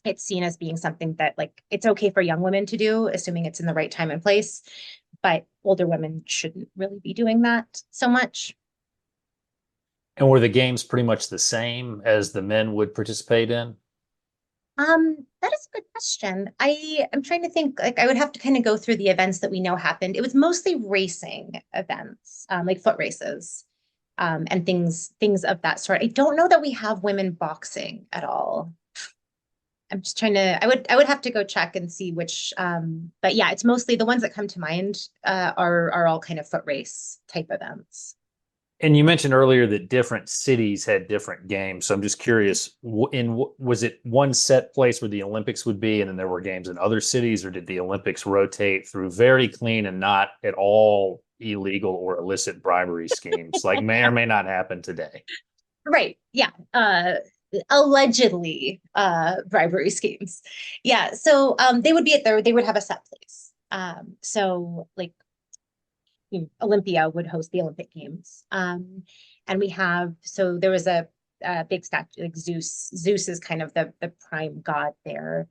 it's seen as being something that like it's okay for young women to do, assuming it's in the right time and place. But older women shouldn't really be doing that so much. And were the games pretty much the same as the men would participate in? That is a good question. I'm trying to think, like I would have to kind of go through the events that we know happened. It was mostly racing events, like foot races, and things of that sort. I don't know that we have women boxing at all. I'm just trying to, I would have to go check and see which, but yeah, it's mostly the ones that come to mind, are all kind of foot race type events. And you mentioned earlier that different cities had different games. So I'm just curious, was it one set place where the Olympics would be, and then there were games in other cities, or did the Olympics rotate through very clean and not at all illegal or illicit bribery schemes, like may or may not happen today? Right. Yeah. Allegedly, bribery schemes. Yeah. So, they would be at they would have a set place. So like Olympia would host the Olympic Games. And we have, so there was a big statue, like Zeus. Zeus is kind of the prime god there.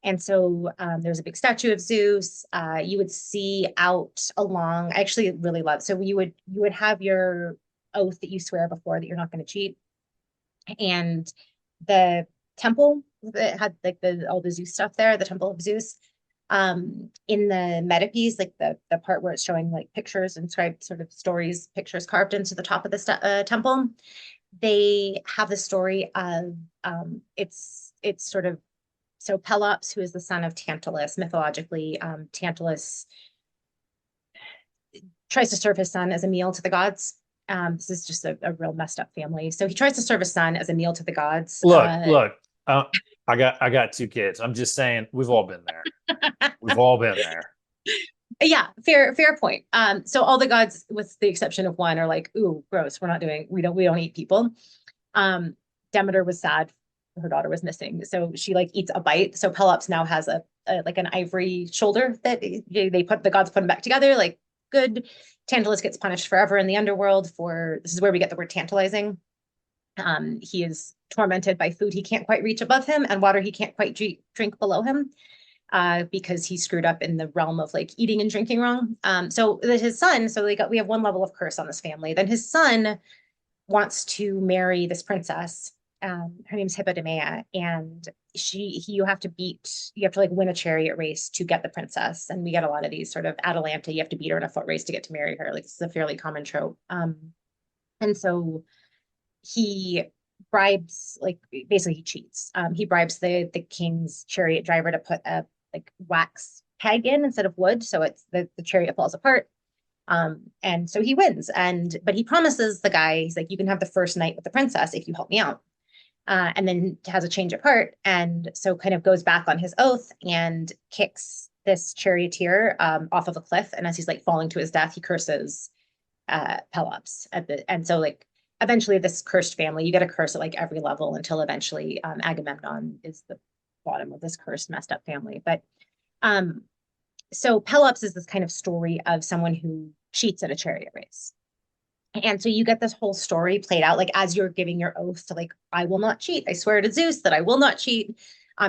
And so there's a big statue of Zeus. You would see out along, I actually really love, so you would have your oath that you swear before that you're not going to cheat. And the temple that had like all the Zeus stuff there, the temple of Zeus, in the metapiece, like the part where it's showing like pictures, inscribed sort of stories, pictures carved into the top of the temple, they have the story of, it's sort of, so Pelops, who is the son of Tantalus, mythologically, Tantalus tries to serve his son as a meal to the gods. This is just a real messed up family. So he tries to serve his son as a meal to the gods. Look, I got two kids. I'm just saying we've all been there. We've all been there. Yeah, fair point. So all the gods, with the exception of one, are like, ooh, gross. We don't eat people. Demeter was sad. Her daughter was missing. So she like eats a bite. So Pelops now has a like an ivory shoulder that the gods put him back together. Like good. Tantalus gets punished forever in the underworld for, this is where we get the word tantalizing. He is tormented by food he can't quite reach above him and water he can't quite drink below him, because he screwed up in the realm of like eating and drinking wrong. So his son, so we have one level of curse on this family. Then his son wants to marry this princess. Her name's Hippodamia, and you have to like win a chariot race to get the princess. And we get a lot of these sort of Atalanta, you have to beat her in a foot race to get to marry her. Like it's a fairly common trope. And so he bribes, like basically he cheats. He bribes the king's chariot driver to put a like wax peg in instead of wood, so it's the chariot falls apart. And so he wins, but he promises the guy, he's like, you can have the first night with the princess if you help me out. And then has a change of heart, and so kind of goes back on his oath and kicks this charioteer off of a cliff. And as he's like falling to his death, he curses Pelops and so like eventually this cursed family, you get a curse at like every level until eventually Agamemnon is the bottom of this cursed, messed up family. But so Pelops is this kind of story of someone who cheats at a chariot race. And so you get this whole story played out, like as you're giving your oath to like, I will not cheat. I swear to Zeus that I will not cheat.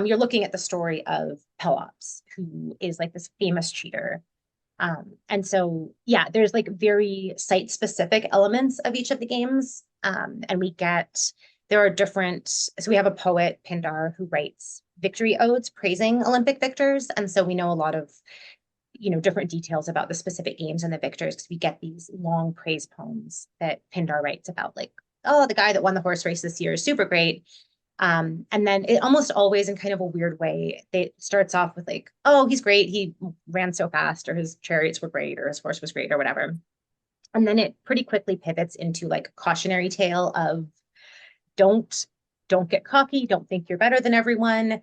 You're looking at the story of Pelops, who is like this famous cheater. And so, yeah, there's like very site specific elements of each of the games. And there are different, so we have a poet, Pindar, who writes victory odes praising Olympic victors. And so we know a lot of, different details about the specific games and the victors, because we get these long praise poems that Pindar writes about, like, oh, the guy that won the horse race this year is super great. And then it almost always, in kind of a weird way, it starts off with like, oh, he's great. He ran so fast, or his chariots were great, or his horse was great, or whatever. And then it pretty quickly pivots into like a cautionary tale of don't get cocky, don't think you're better than everyone.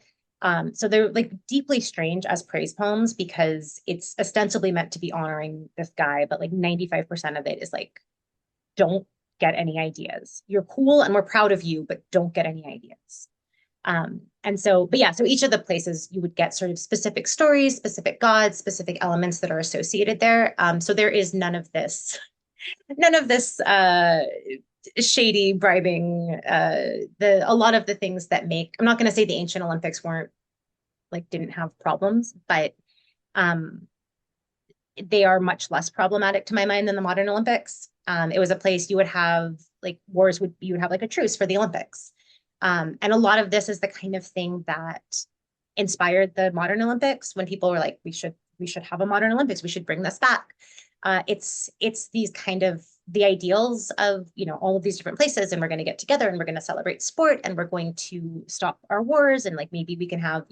So they're like deeply strange as praise poems, because it's ostensibly meant to be honoring this guy, but like 95% of it is like, don't get any ideas. You're cool and we're proud of you, but don't get any ideas. And so, but yeah, so each of the places you would get sort of specific stories, specific gods, specific elements that are associated there. So there is none of this shady bribing. A lot of the things that make, I'm not going to say the ancient Olympics weren't like didn't have problems, but they are much less problematic to my mind than the modern Olympics. It was a place you would have like you would have like a truce for the Olympics. And a lot of this is the kind of thing that inspired the modern Olympics when people were like, we should have a modern Olympics. We should bring this back. It's these kind of the ideals of, all of these different places, and we're going to get together and we're going to celebrate sport and we're going to stop our wars. And like, maybe we can have,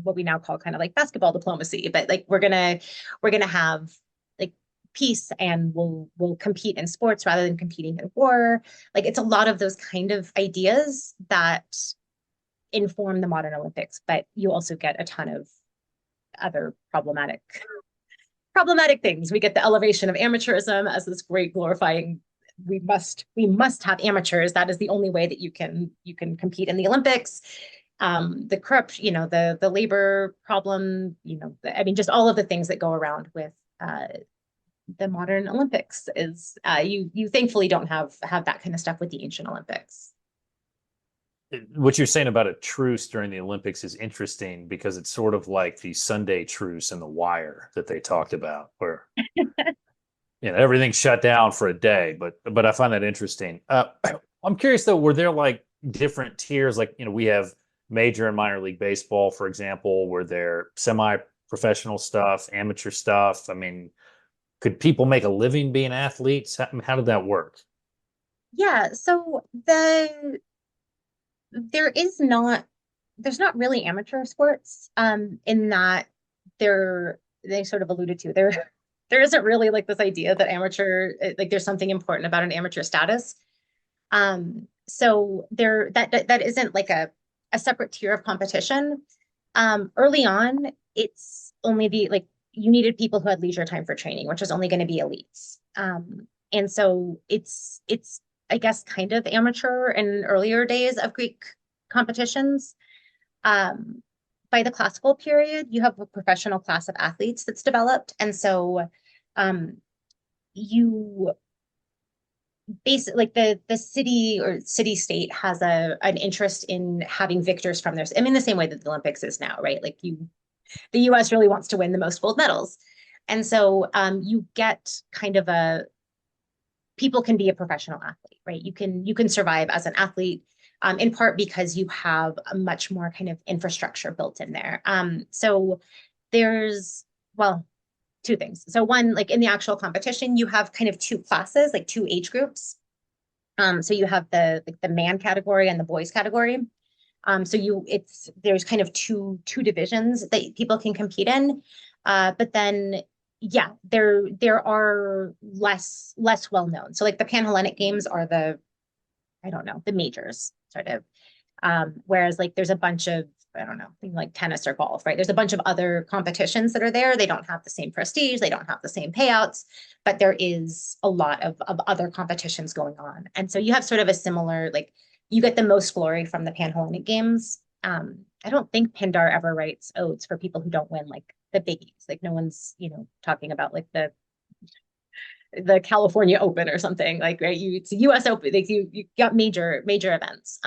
what we now call kind of like basketball diplomacy, but like, we're going to have like peace, and we'll compete in sports rather than competing in war. Like, it's a lot of those kind of ideas that inform the modern Olympics, but you also get a ton of other problematic things. We get the elevation of amateurism as this great glorifying, we must have amateurs. That is the only way that you can compete in the Olympics. The corruption, the labor problem, just all of the things that go around with the modern Olympics is you thankfully don't have that kind of stuff with the ancient Olympics. What you're saying about a truce during the Olympics is interesting because it's sort of like the Sunday truce in The Wire that they talked about, where everything's shut down for a day. But I find that interesting. I'm curious though, were there like different tiers? Like, we have major and minor league baseball, for example, where they're semi-professional stuff, amateur stuff. I mean, could people make a living being athletes? How did that work? Yeah, so there's not really amateur sports in that they sort of alluded to there isn't really like this idea that amateur, like there's something important about an amateur status. So that isn't like a separate tier of competition. Early on, it's only you needed people who had leisure time for training, which is only going to be elites. And so it's I guess kind of amateur in earlier days of Greek competitions. By the classical period, you have a professional class of athletes that's developed. And so you basically like the city or city state has an interest in having victors from theirs. I mean, the same way that the Olympics is now, right? Like the US really wants to win the most gold medals. And so you get kind of people can be a professional athlete, right? You can survive as an athlete in part because you have a much more kind of infrastructure built in there. So there's, well, two things. So one, like in the actual competition, you have kind of two classes, like two age groups. So you have the man category and the boys category. So there's kind of two divisions that people can compete in. But then yeah, there are less well known. So like the Panhellenic Games are the majors sort of. Whereas like there's a bunch of, I don't know, like tennis or golf, right? There's a bunch of other competitions that are there. They don't have the same prestige, they don't have the same payouts, but there is a lot of other competitions going on. And so you have sort of a similar, like you get the most glory from the Panhellenic Games. I don't think Pindar ever writes odes for people who don't win like the biggies. Like no one's, talking about like the California Open or something, like, right? It's a US Open, like you got major events.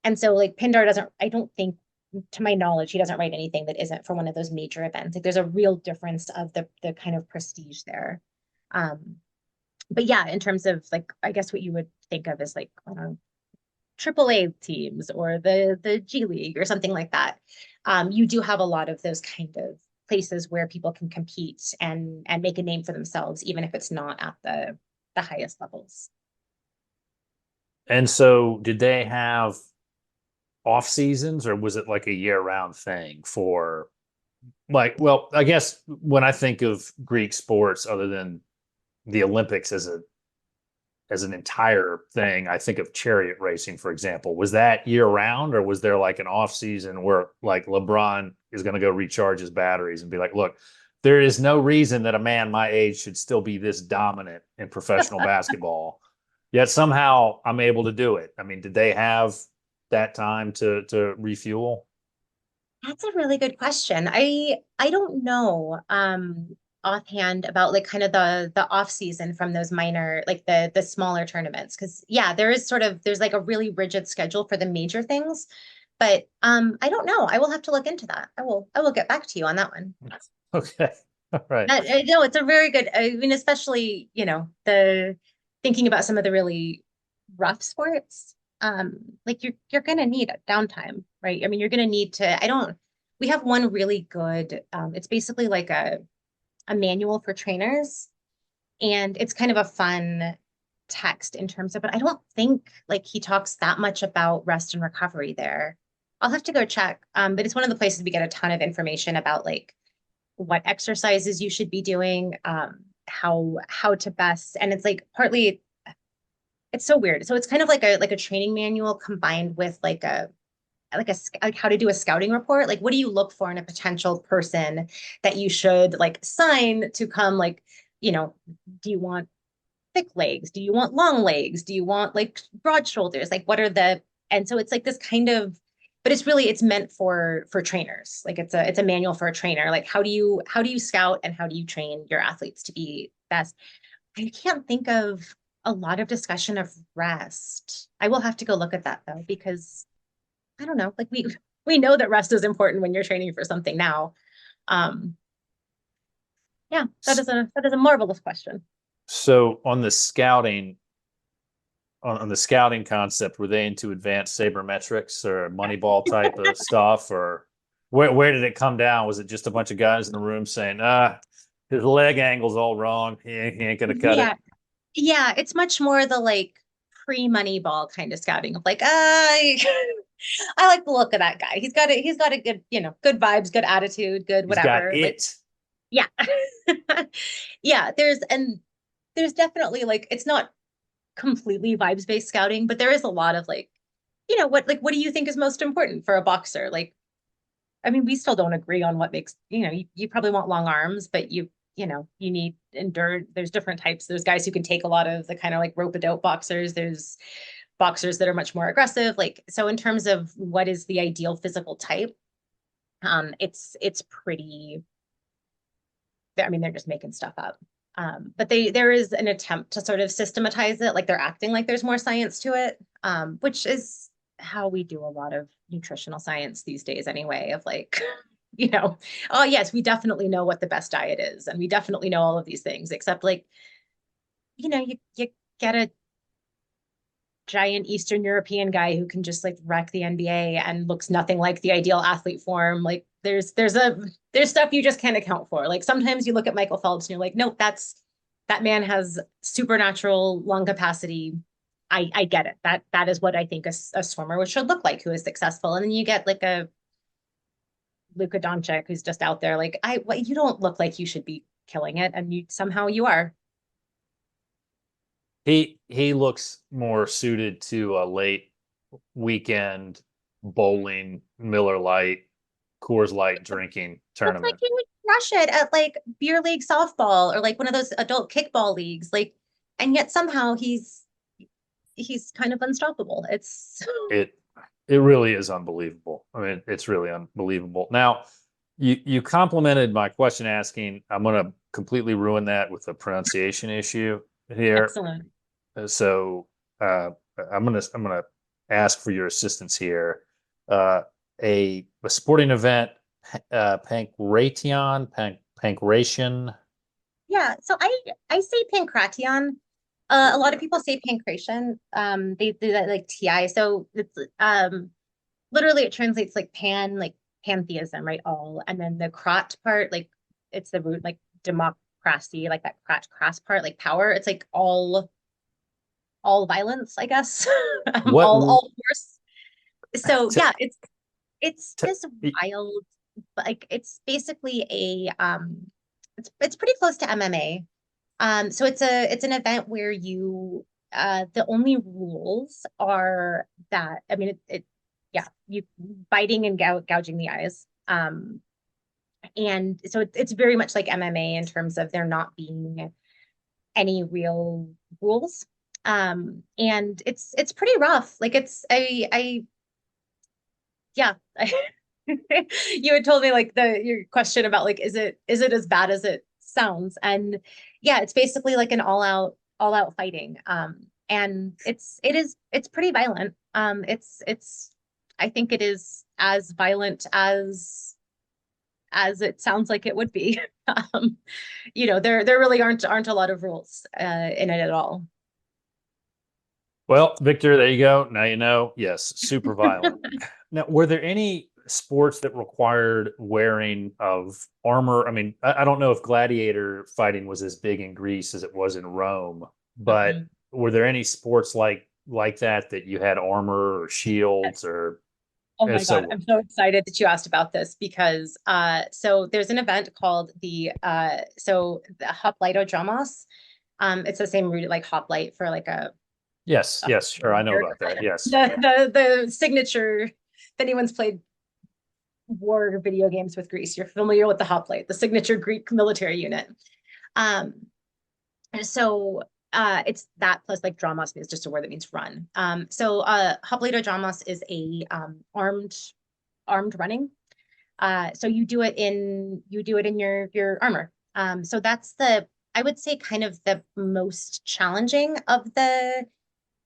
And so like Pindar I don't think, to my knowledge, he doesn't write anything that isn't for one of those major events. Like there's a real difference of the kind of prestige there. But yeah, in terms of like, I guess what you would think of as like, I don't know, AAA teams or the G League or something like that. You do have a lot of those kind of places where people can compete and make a name for themselves, even if it's not at the highest levels. And so did they have off seasons, or was it like a year-round thing for like, well, I guess when I think of Greek sports other than the Olympics as an entire thing, I think of chariot racing, for example. Was that year round, or was there like an off season where like LeBron is going to go recharge his batteries and be like, look, there is no reason that a man my age should still be this dominant in professional basketball. Yet somehow I'm able to do it. I mean, did they have that time to refuel? That's a really good question. I don't know offhand about like kind of the off season from those minor like the smaller tournaments because yeah, there's like a really rigid schedule for the major things, but I don't know. I will have to look into that. I will get back to you on that one. Okay. All right. No, it's a very good. I mean, especially the thinking about some of the really rough sports. Like you're gonna need a downtime, right? I mean, you're gonna need to. I don't. We have one really good. It's basically like a manual for trainers, and it's kind of a fun text in terms of. But I don't think like he talks that much about rest and recovery there. I'll have to go check. But it's one of the places we get a ton of information about like what exercises you should be doing, how to best, and it's like partly it's so weird. So it's kind of like a training manual combined with like how to do a scouting report. Like what do you look for in a potential person that you should like sign to come like, do you want thick legs? Do you want long legs? Do you want like broad shoulders? Like what are the and so it's like this kind of but it's meant for trainers. Like it's a manual for a trainer. Like how do you scout and how do you train your athletes to be best? I can't think of a lot of discussion of rest. I will have to go look at that though, because I don't know, like we know that rest is important when you're training for something now. Um, yeah, that is a marvelous question. So on the scouting concept, were they into advanced sabermetrics or Moneyball type of stuff, or where did it come down? Was it just a bunch of guys in the room saying, his leg angle's all wrong. He ain't gonna cut it. Yeah, yeah, it's much more the like pre-Moneyball kind of scouting of like, I like the look of that guy. He's got a good, good vibes, good attitude, good He's got whatever. Like, it. yeah. Yeah, there's definitely like it's not completely vibes based scouting, but there is a lot of like, what do you think is most important for a boxer? Like, I mean, we still don't agree on what makes, you probably want long arms, but you need endure. There's different types. There's guys who can take a lot of the kind of like rope a dope boxers. There's boxers that are much more aggressive. Like, so in terms of what is the ideal physical type, it's pretty, I mean, they're just making stuff up. But there is an attempt to sort of systematize it, like they're acting like there's more science to it, which is how we do a lot of nutritional science these days anyway, of like, oh yes, we definitely know what the best diet is, and we definitely know all of these things, except like, you get a giant Eastern European guy who can just like wreck the NBA and looks nothing like the ideal athlete form. Like there's stuff you just can't account for. Like sometimes you look at Michael Phelps and you're like, nope, that man has supernatural lung capacity. I get it. That is what I think a swimmer should look like who is successful. And then you get like a Luka Doncic who's just out there like you don't look like you should be killing it, and you are. He looks more suited to a late weekend bowling, Miller Lite, Coors Light drinking Looks like tournament. he would crush it at like beer league softball or like one of those adult kickball leagues. Like, and yet somehow he's kind of unstoppable. It's It it really is unbelievable. I mean, it's really unbelievable. Now, you complimented my question asking. I'm going to completely ruin that with a pronunciation issue here. excellent. So uh, I'm gonna ask for your assistance here. Uh, a sporting event, pancration. Yeah. So I say pancration. A lot of people say pancration. They do that like TI. So it's literally it translates like like pantheism, right? All, and then the krat part, like it's the root like democracy, like that cross part, like power. It's like all violence, I guess. What All force. So t yeah, it's t this wild, like it's basically it's pretty close to MMA. So it's an event where you the only rules are that I mean it yeah, you biting and gouging the eyes. And so it's very much like MMA in terms of there not being any real rules. And it's pretty rough. Like it's I yeah. You had told me like your question about like is it as bad as it sounds? And yeah, it's basically like an all out fighting. And it's pretty violent. It's I think it is as violent as it sounds like it would be. Um, there really aren't a lot of rules in it at all. Well, Victor, there you go. Now you know. Yes, super violent. Now, were there any sports that required wearing of armor? I mean, I don't know if gladiator fighting was as big in Greece as it was in Rome, but Mm-mm. were there any sports like that you had armor or shields or Oh if my God, so? I'm so excited that you asked about this because so there's an event called the Hoplitodromos. It's the same root like hoplite for like Yes, a yes, sure, I know about that. Yes. the signature. If anyone's played war video games with Greece, you're familiar with the hoplite, the signature Greek military unit. Um, so it's that plus like dramos is just a word that means run. So hoplitodromos is a armed running. So you do it in your armor. So that's I would say kind of the most challenging of the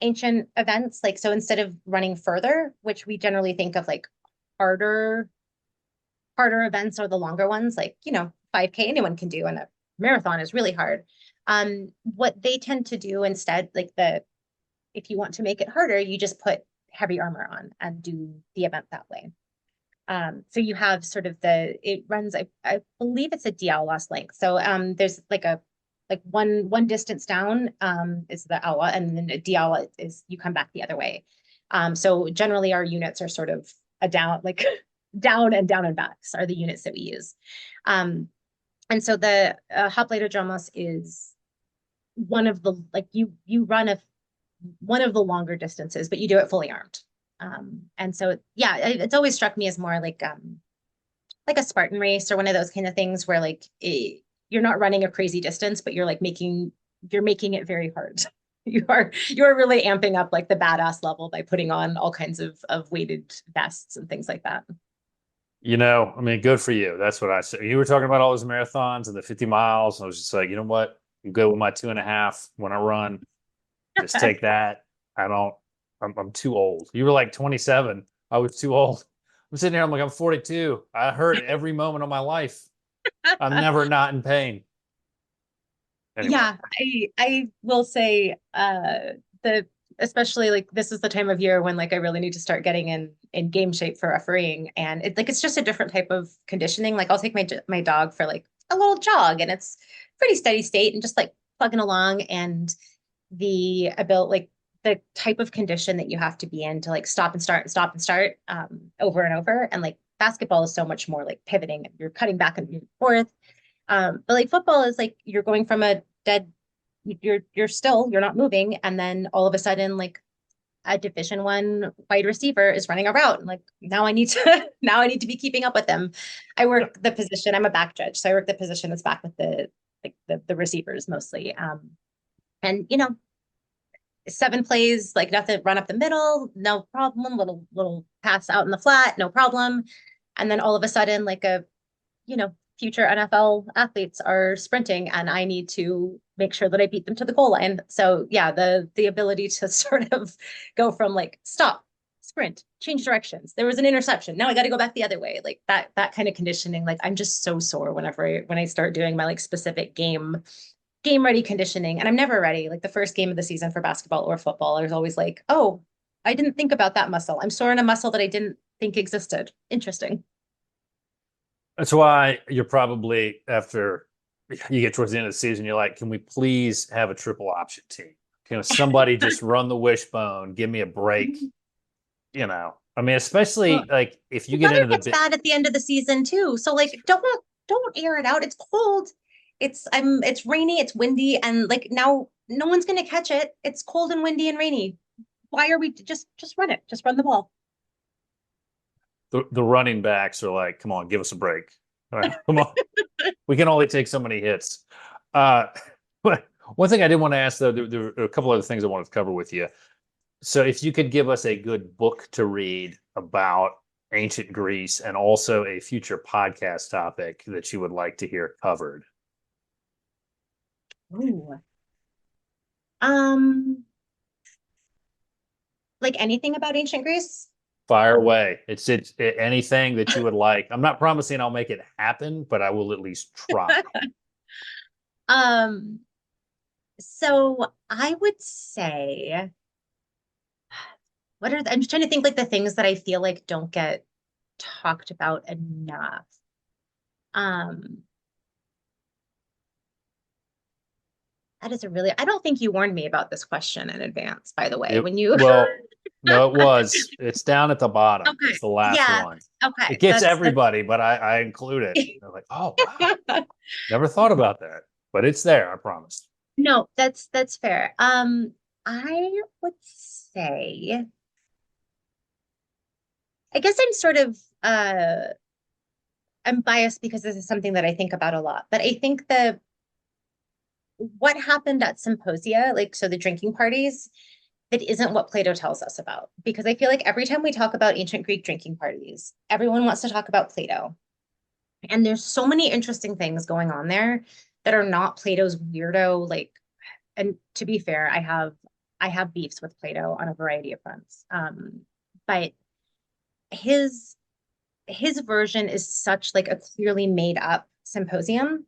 ancient events. Like so instead of running further, which we generally think of like harder harder events are the longer ones, like 5K anyone can do, and a marathon is really hard. What they tend to do instead, like if you want to make it harder, you just put heavy armor on and do the event that way. So you have sort of it runs, I believe it's a DL lost length. So there's like one distance down is the awa, and then a DL is you come back the other way. So generally our units are sort of a down, like down and backs are the units that we use. And so the Hoplatodromos is one of the like you run one of the longer distances, but you do it fully armed. And so yeah, it's always struck me as more like a Spartan race or one of those kind of things where like you're not running a crazy distance, but you're making it very hard. You're really amping up like the badass level by putting on all kinds of weighted vests and things like that. I mean, good for you. That's what I said. You were talking about all those marathons and the 50 miles. And I was just like, you know what? You go with my 2.5 when I run. Just take that. I don't, I'm too old. You were like 27. I was too old. I'm sitting here, I'm like, I'm 42. I hurt every moment of my life. I'm never not in pain. Anyway, Yeah, I will say the especially like this is the time of year when like I really need to start getting in game shape for refereeing, and it's just a different type of conditioning. Like I'll take my dog for like a little jog and it's pretty steady state and just like plugging along, and the ability like the type of condition that you have to be in to like stop and start over and over, and like basketball is so much more like pivoting, you're cutting back and forth. But like football is like you're going from a dead, you're not moving, and then all of a sudden like a Division 1 wide receiver is running a route, and like now I need to now I need to be keeping up with them. I work the position. I'm a back judge, so I work the position that's back with the receivers mostly. And 7 plays, like nothing, run up the middle, no problem. Little pass out in the flat, no problem. And then all of a sudden, like future NFL athletes are sprinting and I need to make sure that I beat them to the goal line. So yeah, the ability to sort of go from like stop, sprint, change directions. There was an interception. Now I got to go back the other way. Like that kind of conditioning. Like I'm just so sore when I start doing my like specific game ready conditioning, and I'm never ready. Like the first game of the season for basketball or football, I was always like, oh, I didn't think about that muscle. I'm sore in a muscle that I didn't think existed. Interesting. that's why you're probably after you get towards the end of the season, you're like, can we please have a triple option team? Can somebody just run the wishbone, give me a break? I mean, Well, especially like if you the get weather into the gets bit. bad at the end of the season too. So like don't air it out. It's cold. It's rainy, it's windy, and like now no one's gonna catch it. It's cold and windy and rainy. Why are we just run it? Just run the ball. The running backs are like, come on, give us a break. All right, come on. We can only take so many hits. But one thing I did want to ask, though, there were a couple other things I wanted to cover with you. So if you could give us a good book to read about ancient Greece and also a future podcast topic that you would like to hear covered. Ooh. Um, like anything about ancient Greece? Fire away. It's anything that you would like. I'm not promising I'll make it happen, but I will at least try. Um, so I would say, I'm just trying to think like the things that I feel like don't get talked about enough. Um, that is a really, I don't think you warned me about this question in advance, by the way, It, when you, well, no, it was. It's down at the bottom. okay, It's the last yeah, one. It okay, gets everybody, but I include it. They're like, oh wow, never thought about that. But it's there, I promise. No, that's fair. I would say, I guess I'm sort of I'm biased because this is something that I think about a lot, but I think that what happened at symposia, like so the drinking parties, that isn't what Plato tells us about. Because I feel like every time we talk about ancient Greek drinking parties, everyone wants to talk about Plato. And there's so many interesting things going on there that are not Plato's weirdo, like, and to be fair, I have beefs with Plato on a variety of fronts. But his his version is such like a clearly made up symposium,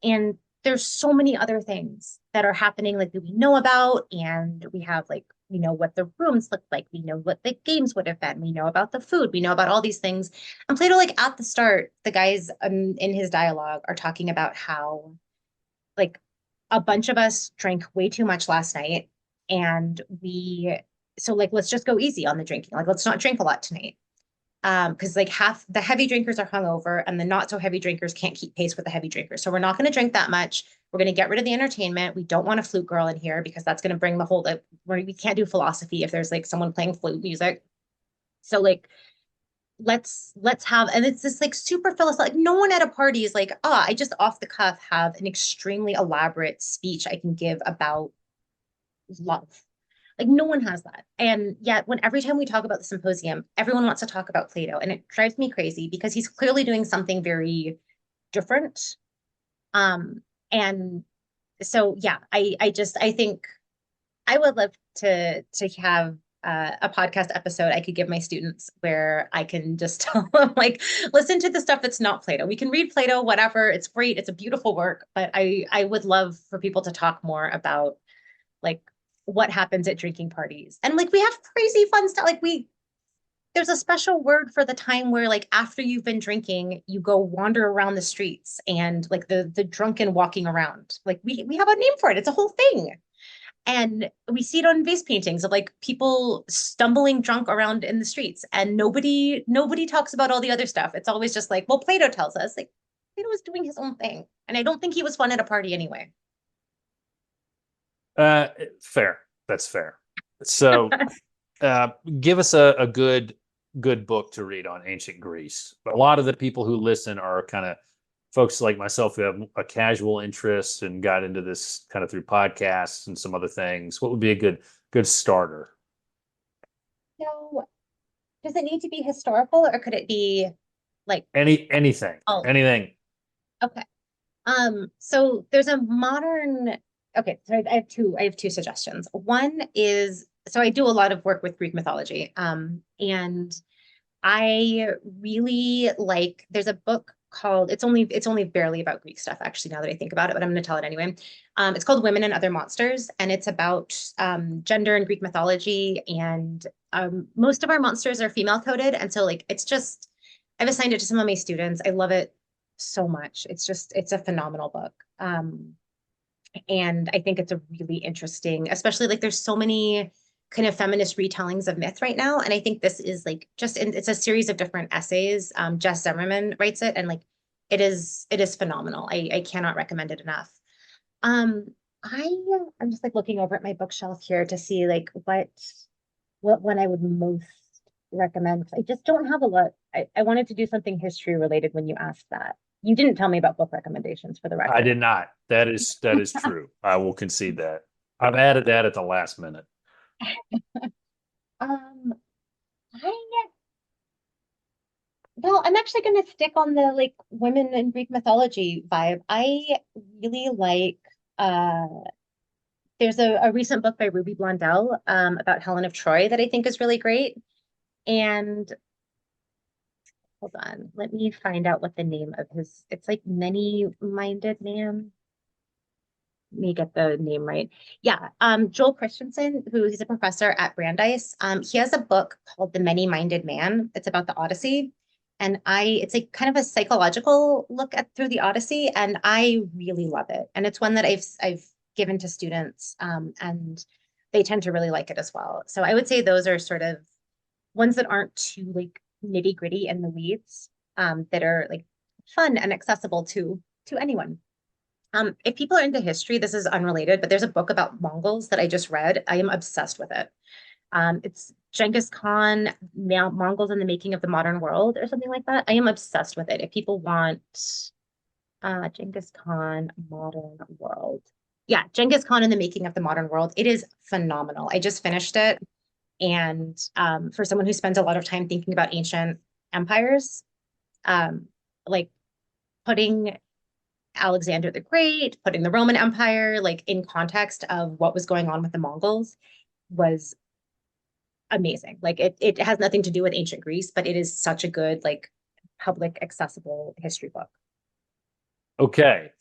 and there's so many other things that are happening like that we know about, and we have like we know what the rooms look like, we know what the games would have been, we know about the food, we know about all these things. And Plato, like at the start, the guys in his dialogue are talking about how like a bunch of us drank way too much last night, and we so like let's just go easy on the drinking, like let's not drink a lot tonight, because like half the heavy drinkers are hungover and the not so heavy drinkers can't keep pace with the heavy drinkers. So we're not going to drink that much. We're going to get rid of the entertainment. We don't want a flute girl in here because that's going to bring the whole like we can't do philosophy if there's like someone playing flute music. So like let's have, and it's this like super philosophical, like no one at a party is like, I just off the cuff have an extremely elaborate speech I can give about love. Like no one has that. And yet when every time we talk about the symposium, everyone wants to talk about Plato. And it drives me crazy because he's clearly doing something very different. And so yeah, I think I would love to have a podcast episode I could give my students where I can just tell them like, listen to the stuff that's not Plato. We can read Plato, whatever. It's great. It's a beautiful work, but I would love for people to talk more about like what happens at drinking parties. And like we have crazy fun stuff. Like there's a special word for the time where like after you've been drinking, you go wander around the streets and like the drunken walking around. Like we have a name for it. It's a whole thing. And we see it on vase paintings of like people stumbling drunk around in the streets, and nobody talks about all the other stuff. It's always just like, well, Plato tells us like Plato was doing his own thing. And I don't think he was fun at a party anyway. Fair. That's fair. So give us a good book to read on ancient Greece. But a lot of the people who listen are kind of folks like myself who have a casual interest and got into this kind of through podcasts and some other things. What would be a good starter? So does it need to be historical or could it be like Anything. oh Anything. okay. So there's a modern, okay, so I have two suggestions. One is, so I do a lot of work with Greek mythology. And I really like, there's a book called, it's only barely about Greek stuff, actually, now that I think about it, but I'm going to tell it anyway. It's called Women and Other Monsters, and it's about gender in Greek mythology. And most of our monsters are female coded. And so like, it's just, I've assigned it to some of my students. I love it so much. It's a phenomenal book. And I think it's a really interesting, especially like there's so many kind of feminist retellings of myth right now. And I think this is like it's a series of different essays. Jess Zimmerman writes it, and like it is phenomenal. I cannot recommend it enough. Um, I I'm just like looking over at my bookshelf here to see like what one I would most recommend. I just don't have a lot. I wanted to do something history related when you asked that. You didn't tell me about book recommendations for the I record. did not. That is true. I will concede that. I've added that at the last minute. Um, I Well, I'm actually going to stick on the like women in Greek mythology vibe. I really like uh there's a recent book by Ruby Blondell about Helen of Troy that I think is really great. And hold on, let me find out what the name of his it's like Many-Minded Man. Let me get the name right. Yeah, Joel Christensen, who he's a professor at Brandeis, he has a book called The Many-Minded Man. It's about the Odyssey. And it's like kind of a psychological look at through the Odyssey, and I really love it. And it's one that I've given to students, and they tend to really like it as well. So I would say those are sort of ones that aren't too like nitty gritty in the weeds, that are like fun and accessible to anyone. If people are into history, this is unrelated, but there's a book about Mongols that I just read. I am obsessed with it. It's Genghis Khan, Mongols in the Making of the Modern World, or something like that. I am obsessed with it. If people want Genghis Khan, Modern World. Yeah, Genghis Khan in the Making of the Modern World. It is phenomenal. I just finished it. And for someone who spends a lot of time thinking about ancient empires, um, like putting Alexander the Great, putting the Roman Empire like in context of what was going on with the Mongols was amazing. Like it has nothing to do with ancient Greece, but it is such a good like public accessible history book. Okay.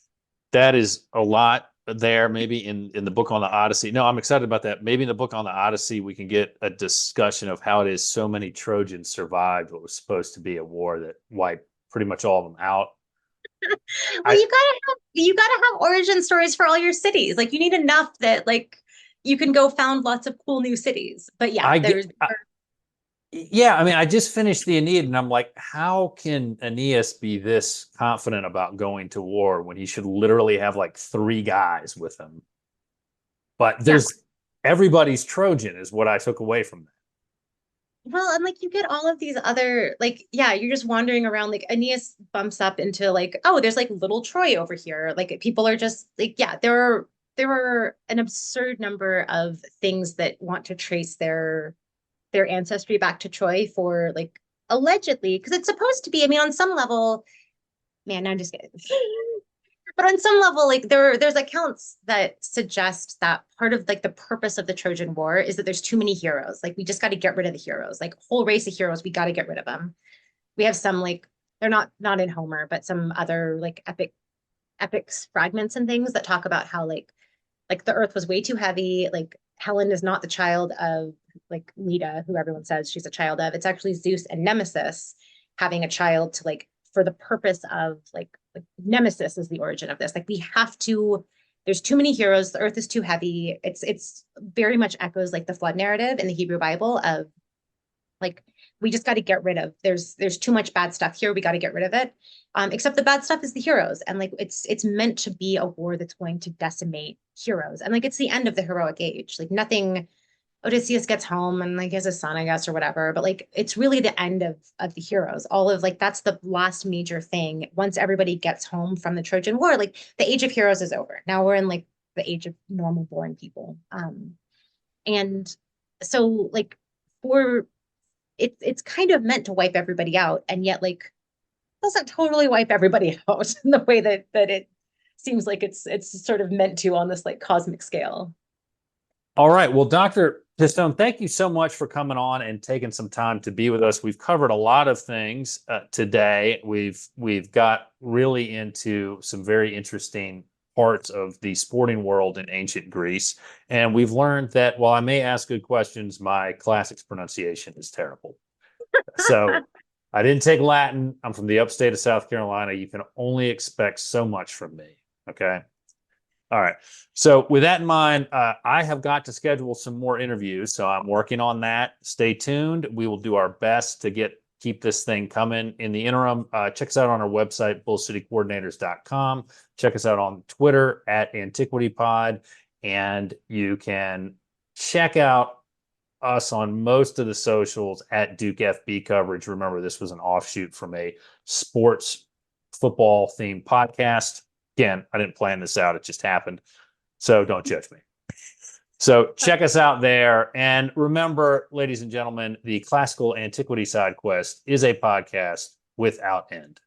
That is a lot there. Maybe in the book on the Odyssey. No, I'm excited about that. Maybe in the book on the Odyssey, we can get a discussion of how it is so many Trojans survived what was supposed to be a war that wiped pretty much all of them out. Well, I you gotta have origin stories for all your cities. Like you need enough that like you can go found lots of cool new cities. But yeah, I get yeah, I mean, I just finished the Aeneid and I'm like, how can Aeneas be this confident about going to war when he should literally have like three guys with him? But yeah. there's everybody's Trojan is what I took away from that. Well, and like you get all of these other like yeah, you're just wandering around like Aeneas bumps up into like oh, there's like little Troy over here. Like people are just like yeah, there are an absurd number of things that want to trace their ancestry back to Troy for like allegedly because it's supposed to be. I mean, on some level, man, no, I'm just kidding. But on some level, like there's accounts that suggest that part of like the purpose of the Trojan War is that there's too many heroes. Like we just got to get rid of the heroes. Like whole race of heroes, we got to get rid of them. We have some like they're not in Homer, but some other like epics fragments and things that talk about how like the earth was way too heavy. Like Helen is not the child of like Leda, who everyone says she's a child of. It's actually Zeus and Nemesis having a child to like for the purpose of like Nemesis is the origin of this. Like we have to. There's too many heroes. The earth is too heavy. It's very much echoes like the flood narrative in the Hebrew Bible of like we just got to get rid of there's too much bad stuff here, we got to get rid of it, except the bad stuff is the heroes, and like it's meant to be a war that's going to decimate heroes, and like it's the end of the heroic age. Like nothing, Odysseus gets home and like he has a son, I guess, or whatever, but like it's really the end of the heroes. All of like that's the last major thing. Once everybody gets home from the Trojan War, like the age of heroes is over. Now we're in like the age of normal born people. And so like for it's kind of meant to wipe everybody out, and yet like doesn't totally wipe everybody out in the way that it seems like it's sort of meant to on this like cosmic scale. All right. Well, Dr. Pistone, thank you so much for coming on and taking some time to be with us. We've covered a lot of things today. We've got really into some very interesting parts of the sporting world in ancient Greece, and we've learned that while I may ask good questions, my classics pronunciation is terrible. So I didn't take Latin. I'm from the upstate of South Carolina. You can only expect so much from me. Okay. All right. So with that in mind, I have got to schedule some more interviews. So I'm working on that. Stay tuned. We will do our best to keep this thing coming. In the interim, check us out on our website, bullcitycoordinators.com. Check us out on Twitter at AntiquityPod. And you can check out us on most of the socials at Duke FB coverage. Remember, this was an offshoot from a sports football themed podcast. Again, I didn't plan this out. It just happened. So don't judge me. So check us out there. And remember, ladies and gentlemen, the Classical Antiquity Sidequest is a podcast without end.